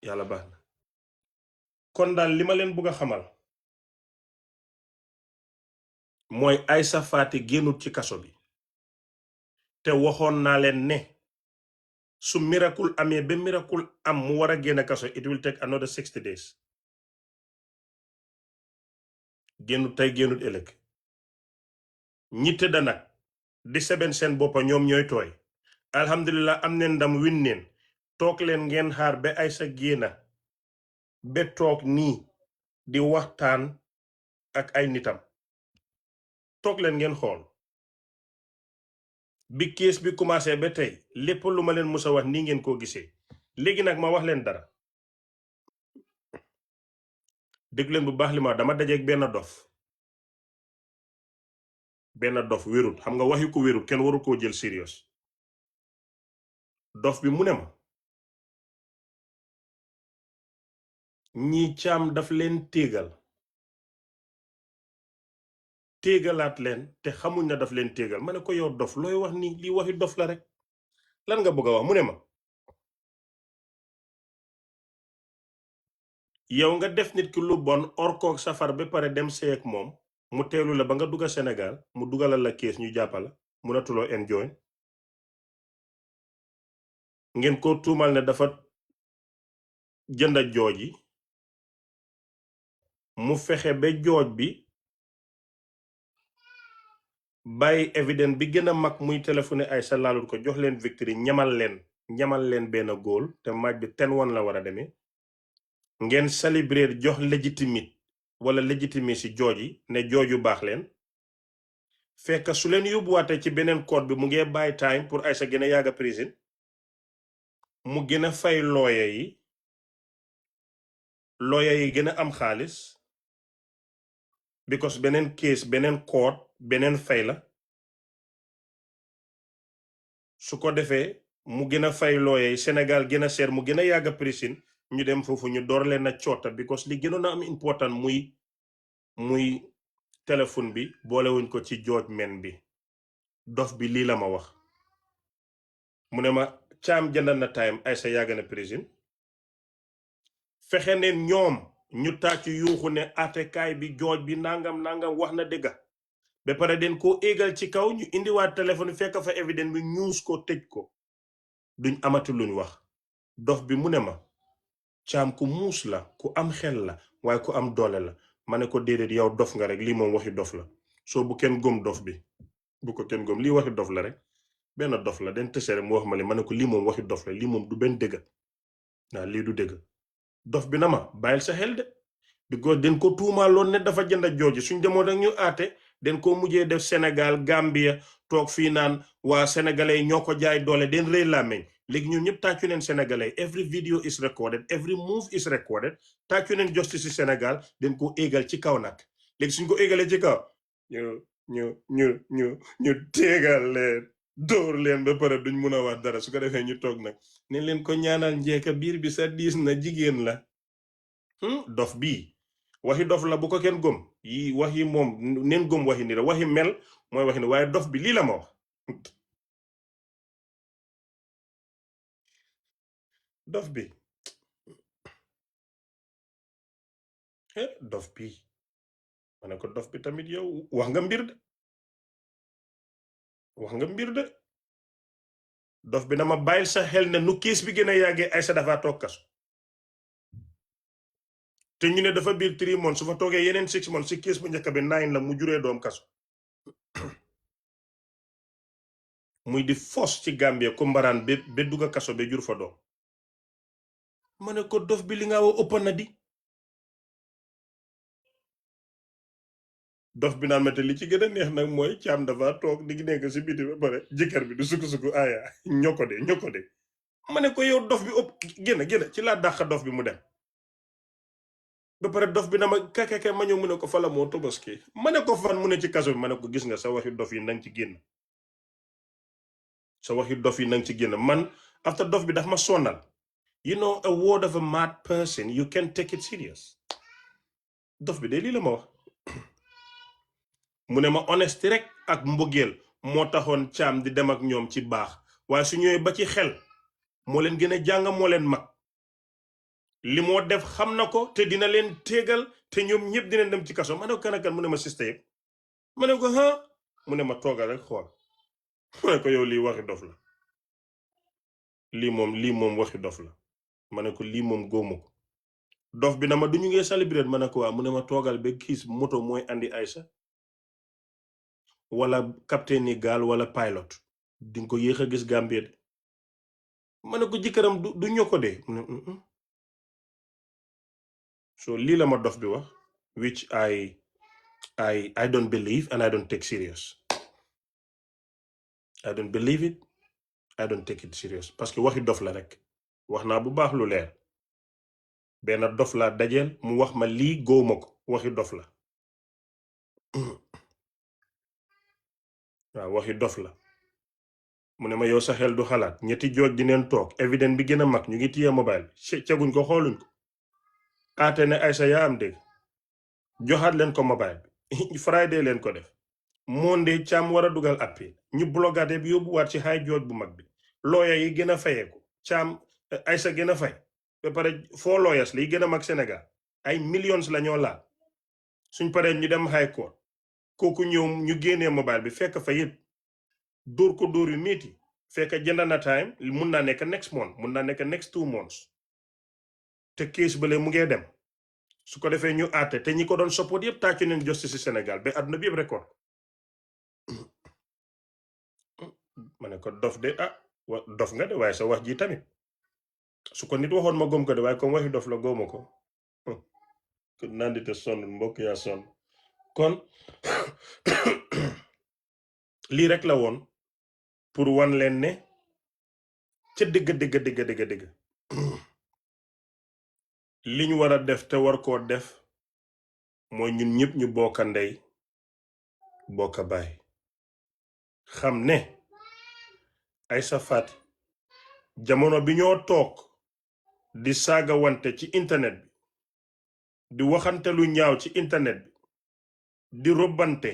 B: yàlla baax na kon daal li ma leen bëgg a xamal mooy Aïssa Faty génnut ci kaso bi te waxoon naa leen ne su miracle amee ba miracle am mu war a génn kaso it will take another 60 days génnut tey génnut ëllëg ñi tëdda nag di seben seen boppa ñoom ñooy tooy alhamdulilah am neen ndam win neen toog leen ngeen xaar ba Aïssa génna ba toog nii di waxtaan ak ay nitam toog leen ngeen xool bi kees bi commencé ba tey lépp lu ma leen musa wax nii ngeen koo gisee léegi nag ma wax leen dara déglu leen bu baax li ma dama dajeeg benn dof wérut xam nga waxi ko wérut kenn waru koo jël serious dof bi mu ne ma ñi caam daf leen téegalaat leen te xamuñ na daf leen téegal ma ne ko yow dof looy wax nii lii waxi dof la rek lan nga bëgg a wax mu ne ma yow nga def nit ki lu bon orkoog safar ba pare dem seek moom mu teelu la ba nga dugga Sénégal mu dugalal la kees ñu jàppala munatuloo enjoy ngeen ko tuumal ne dafa jënda jooj yi mu fexe ba jooj bi bàyyi évidence bi gën a mag muy téléphoné ay sa laalul ko jox leen victory ñamal leen benn góol te match bi 10-1 la war a demee ngeen célébrer jox légitimité si jooj yi ne jooju baax leen fekk su leen yóbbuwaatee ci beneen code bi mu ngee bàyyi time pour ay sa gën a yàgga prison mu gën a fay lawyer yi gën a am xaalis because beneen case beneen court beneen fay la su ko defee mu gën a fay looyee Sénégal gën a seer mu gën a yàgg prison ñu dem foofu ñu door leen a coota because li gënoon a am important muy téléphone bi boolewuñ ko ci judgment bi dof bi lii la ma wax mu ne ma caam jëndal na time ay sa yàgg na prison fexe ne ñoom ñu tàccu yuuxu ne atekaay bi jooj bi nangam wax na dëgga ba pare den koo éegal ci kaw ñu indiwaat téléphone fekk fa évidence bi ñuus ko tëj ko duñ amati luñ wax dof bi mu ne ma caam ku muus la ku am xel la waaye ku am doole la ma ne ko déedéet yow dof nga rek lii moom waxi dof la soo bu kenn gëm dof bi bu ko kenn gëm lii waxi dof la rek benn dof la den tëse rek mu wax ma li ma ne ko lii moom waxi dof la lii moom du benn dëgg waaw lii du dëgg dof bi na ma bàyyil sa xel de because den ko tuumaaloon ne dafa jënd jooji suñ demoon rek ñu aate den ko mujjee def Sénégal Gambia toog fii naan waa sénégalais ñoo ko jaay doole den rëy làmmeñ léegi ñun ñëpp tàccu neen sénégalais every video is recorded every move is recorded tàccu neen justice ci Sénégal den ko éegal ci kaw nag léegi suñ ko éegalee ci kaw ñu téegal leen dóor leen ba pare duñ mun a wax dara su ko defee ñu toog nag ne leen ko ñaanal njeeka biir bi sa diis na jigéen la dof bii waxi dof la bu ko kenn gëm yi wax yi moom neen gëm waxi ni la waxi mel mooy waxi ni waaye dof bi lii la ma wax dof bi dof bi ma ne ko dof bi tamit yow wax nga mbir de dof bi na ma bàyyil sa xel ne nu kiis bi gën a yàggee ay sa dafa toog kaso te ñu ne dafa biir 3 months su fa toogee yeneen 6 months si kiis bu njëkk bi 9 la mu juree doom kaso muy di fos ci Gambia ko mbaraan ba dugga kaso ba jur fa doom ma ne ko dof bi li nga wax ëpp na di dof bi naan ma te li ci gën a neex nag mooy caam dafa toog di nekk si biti ba pare jëkkër bi du suku-suku aaya ñoko de ma ne ko yow dof bi ëpp génn ci laa dàq dof bi mu dem ba pare dof bi na ma kakeke ma ñëw mu ne ko fala moo tobaski ma ne ko fan mu ne ci kaso bi ma ne ko gis nga sa waxi dof yi nang ci génn sa waxi dof yi nang ci génn man after dof bi daf ma sonal you know a word of a mad person you can take it serious dof bi de lii la ma wax mu ne ma honesty rek ak mbëggeel moo taxoon caam di dem ak ñoom ci baax waaye su ñëwee ba ci xel moo leen gën a jàng moo leen mag li moo def xam na ko te dina leen téegal te ñoom ñëpp dinañ dem ci kaso ma ne ko kan ak kan mu ne ma sista yëpp ma ne ko mu ne ma toogal rek xool ma ne ko yow lii waxi dof la lii moom waxi dof la ma ne ko lii moom góomu ko dof bi na ma du ñu ngee célébrer ma ne ko waa mu ne ma toogal ba kiis moto mooy andi Aïssa wala capitaine yi gaal wala pilot dinga ko yéex a gis Gambie de ma ne ko jëkkëram du ñoo ko de mu ne so lii la ma dof bi wax which I don't believe and I don't take serious I don't believe it I don't take it serious parce que waxi dof la rek wax naa bu baax lu leer benn dof la dajeel mu wax ma lii góoma ko waxi dof la waaw waxi dof la mu ne ma yow sa xel du xalaat ñetti jooj dineen toog évidence bi gën a mag ñu ngi téye mobile ceguñ ko xooluñ ko aate ne Aïssa yaa am dégg joxaat leen ko mobile bi Friday leen ko def Monday caam war a dugal appel ñu blogaate bi yóbbuwaat ci high jooj bu mag bi looya yi gën a fayeeku caam Aïssa gën a fay ba pare 4 lawyers li gën a mag Sénégal ay millions la ñoo laal suñ paree ñu dem high court kooku ñëw ñu génnee mobile bi fekk fa yëpp dóor ko dóor yu métti fekk jënd na time mun naa nekk next month mun naa nekk next 2 months te case bale mu ngee dem su ko defee ñu àtte te ñi ko doon support yëpp tàccu neen justice ci Sénégal ba àdduna bi yëpp record ma ne ko dof de dof nga de waaye sa wax ji tamit su ko nit waxoon ma gëm ko de waaye comme waxi dof la góoma ko ko nandi te sonn mbokk yaa sonn kon lii rek la woon pour wan leen ne ca dëgg li ñu war a def te war koo def mooy ñun ñëpp ñu bokka ndey bokka baay xam ne Aïssa Faty jamono bi ñoo toog di saaga wante ci internet bi di waxante lu ñaaw ci internet bi di robbante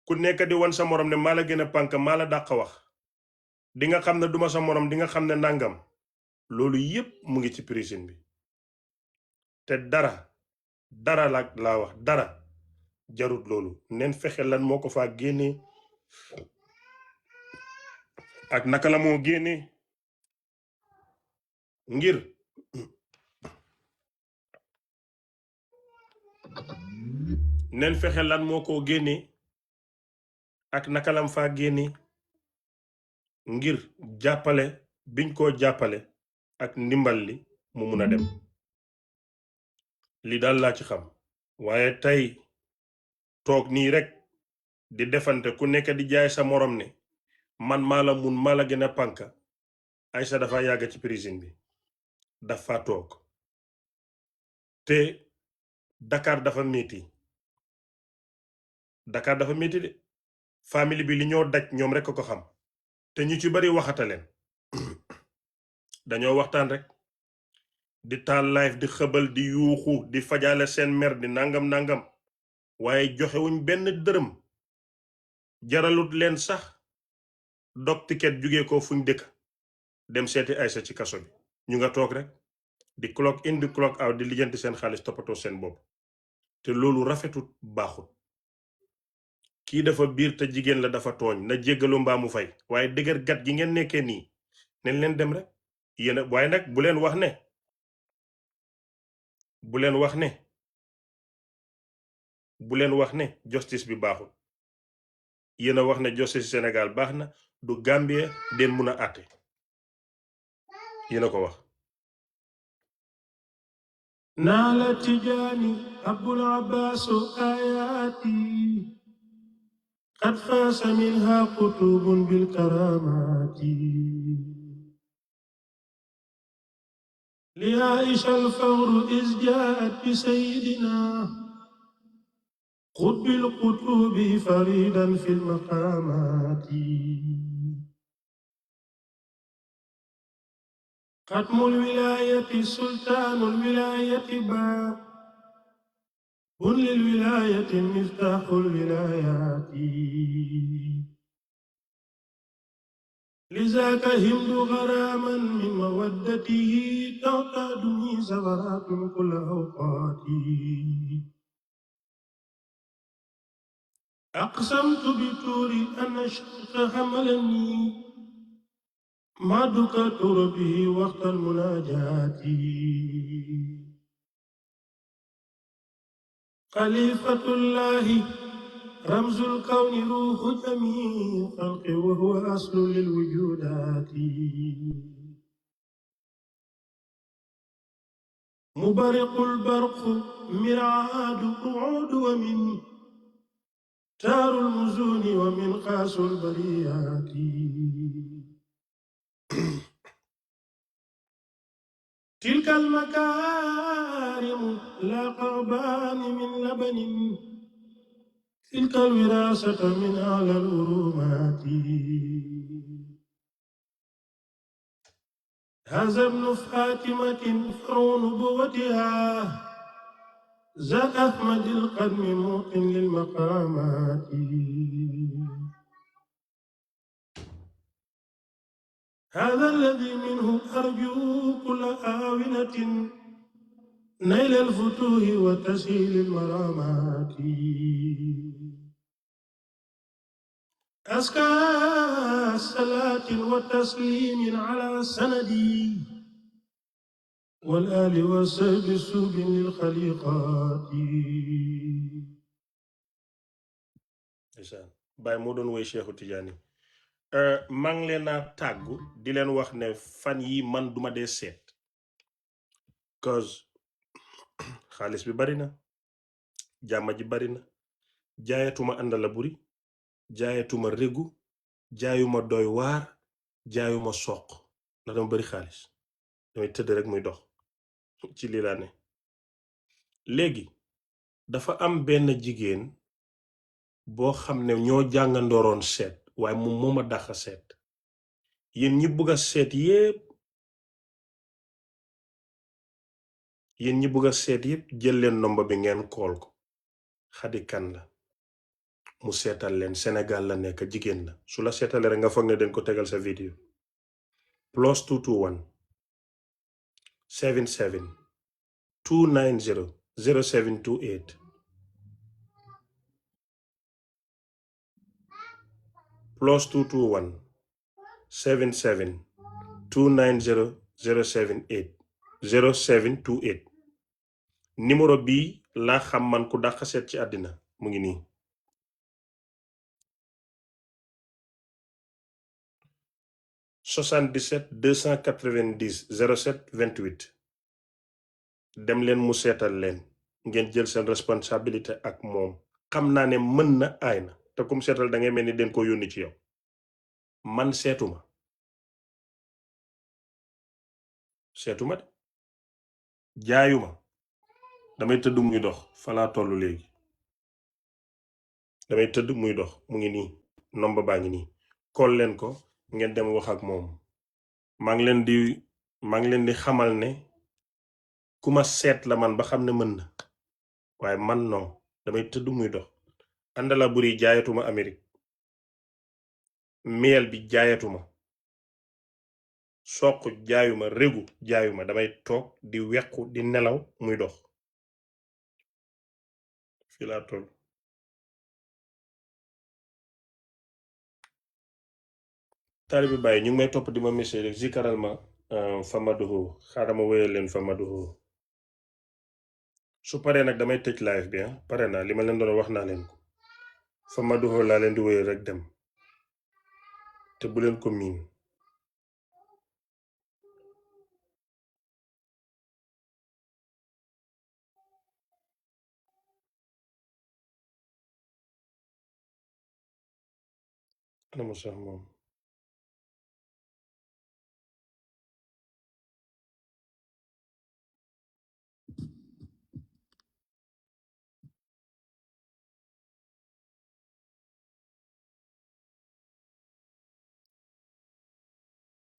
B: ku nekk di wan sa morom ne maa la gën a pànk maa la dàq wax di nga xam ne duma sa morom di nga xam ne nangam loolu yépp mu ngi ci prison bi te dara laa wax dara jarut loolu neen fexe lan moo ko faa génnee ak naka la moo génnee ngir neen fexe lan moo ko génnee ak naka lam faa génnee ngir jàppale biñ koo jàppale ak ndimbal li mu mun a dem li daal laa ci xam waaye tey toog nii rek di defante ku nekk di jaay sa morom ne man maa la mun maa la gën a pànka Aïssa dafa yàgg ci prison bi dafa toog te Dakar dafa métti de famille bi li ñoo daj ñoom rek ko xam te ñu ci bari waxata leen dañoo waxtaan rek di taal live di xëbal di yuuxu di fajale seen mer di nangam waaye joxewuñ benn dërëm jaralut leen sax dog ticket jugee ko fuñ dëkk dem seeti Aïssa ci kaso bi ñu nga toog rek di clock in di clock out di lijjanti seen xaalis toppatoo seen bopp te loolu rafetut baaxut kii dafa biir te jigéen la dafa tooñ na jéggalu mbaa mu fay waaye dëgër gat gi ngeen nekkee nii nañ leen dem rek yéen waaye nag bu leen wax ne justice bi baaxul yéen a wax ne justice Sénégal baax na du Gambie den mun a àtte yéen a ko wax naa la Tijaani Abul Abbas ayaati qad faasa minha kutubun bil karamati li Aïcha al fawru iz jaat bi sayyidina قطب القطوب فريدا في المقامات ختم الولاية سلطان الولاية باب للولاية مفتاح الولايات لذاك همد غراما من مودته تعتادني زغرات كل أوقاتي أقسمت بتوري أن الشوق حملني ما دكت ربي وقت المناجاة خليفة الله رمز الكون روح جميع خلق وهو أصل للوجودات مبرق البرق مرعاد رعود ومن تار المزون ومن قاس البريات تلك المكارم لا قربان من لبن تلك الوراثة من أعلى الأرومات هذا ابن فاطمة فرع نبوتها ذات أحمد القدم موطن للمقامات هذا الذي منه أرجو كل آونة نيل الفتوح وتسهيل المرامات أزكى صلاة وتسليم على سندي والآل والسب السوب للخليقات Baay moo doon woy Cheikhu Tijaani maa ngi leen a tàggu di leen wax ne fan yi man duma dee seet cause xaalis bi bari na jàmma ji bari na jaayatuma àndala buri jaayatuma régu jaayuma doy waar jaayuma soq ndax dama bari xaalis damay tëdd rek muy dox ci lii laa ne léegi dafa am benn jigéen boo xam ne ñoo jàngandooroon seet waaye moom moo ma dàq seet yéen ñi bëgg a seet yépp jël leen nomba bi ngeen kool ko Xadi Kan la mu seetal leen Sénégal la nekk jigéen la su la seetalee rek nga foog ne den ko tegal sa vidéo +221 77 290 0728 +221 77 290 0728 numéro bii laa xam man ku dàq seet ci àddina mu ngi nii 77 290 07 28 dem leen mu seetal leen ngeen jël seen responsabilité ak moom xam naa ne mën na aay na te kum seetal da ngay mel ni den ko yónni ci yow man seetuma de jaayuma damay tëdd muy dox falaa tollu léegi damay tëdd muy dox mu ngi nii nomba baa ngi nii kool leen ko ngeen dem wax ak moom maa ngi leen di xamal ne ku ma seet la man ba xam ne mën na waaye man non damay tëdd muy dox àndala buri jaayatuma Amérique meel bi jaayatuma soq jaayuma régu jaayuma damay toog di wequ di nelaw muy dox fii laa toll taalibi bàyyi ñu ngi may topp di ma message rek zikaral ma Famaduhu xaaral ma wéyal leen Famaduhu su paree nag damay tëj live bi pare naa li ma leen doon wax naa leen ko Famaduhu laa leen di wéyal rek dem te bu leen ko miin ana mu sax moom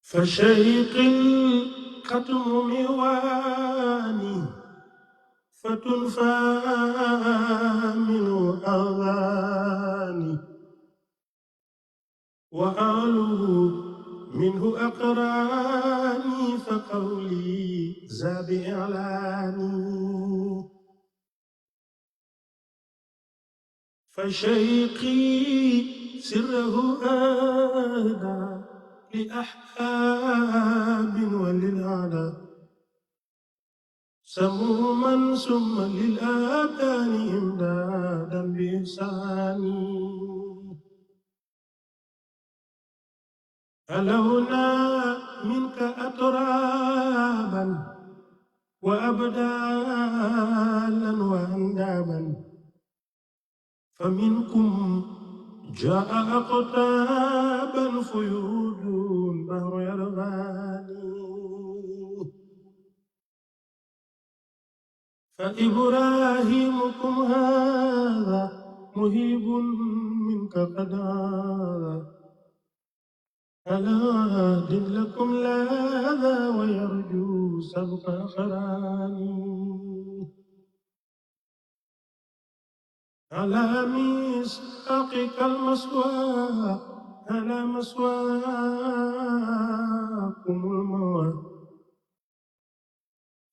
B: فشيق الختم مواني فتنفى منه أغاني وآله منه أقراني فقولي زاد إعلاني فشيقي سره آدى لأحباب وللأعداء سموما ثم للآبان إمدادا بإحساني ألونا منك أترابا وأبدالا وأندابا فمنكم جاء أقطابا فيود بهر يرغاني فإبراهيمكم هذا مهيب منك قد هذا ألا هاد لكم لاذا ويرجو سبق أخراني على ميثاقك المسواق على مسواكم الموت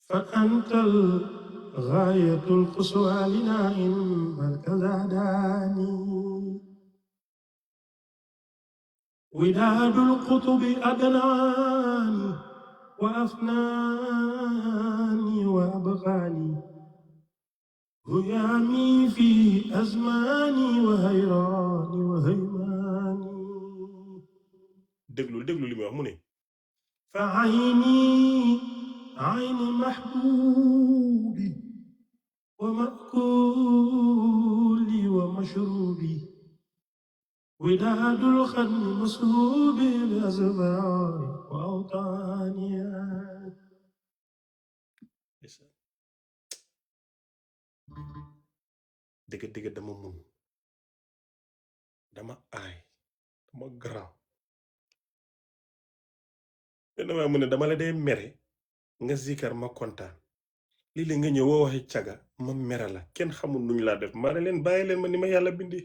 B: فأنت الغاية القصوى لنائم بل كزاداني وداد القطب أدناني وأفناني وأبغاني هيامي في أزماني وهيراني وهيماني déglu li muy wax mu ne فعيني عين محبوبي ومأكولي ومشروبي وداد الخدم مسلوبي بأزبار وأوطاني dëgg dama mun dama aay dama garaaw benn waa mu ne dama la dee mere nga zikar ma kontaan lii nga ñëw woo waxi caga ma mere la kenn xamul nuñ laa def ma ne leen bàyyi leen ma ni ma yàlla bindi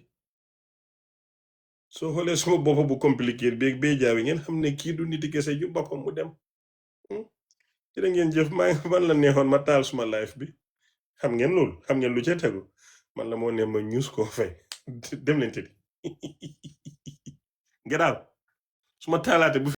B: soo xoolee suma bopp bu compliqué beeg bee jaawi ngeen xam ne kii du niti kese ju boppam mu dem jërë ngeen jëf man la neexoon ma taal suma live bi xam ngeen loolu xam ngeen lu ca tegu man la moo ne ma ñuus koo fay dem leen tëddi get out suma taalaate bu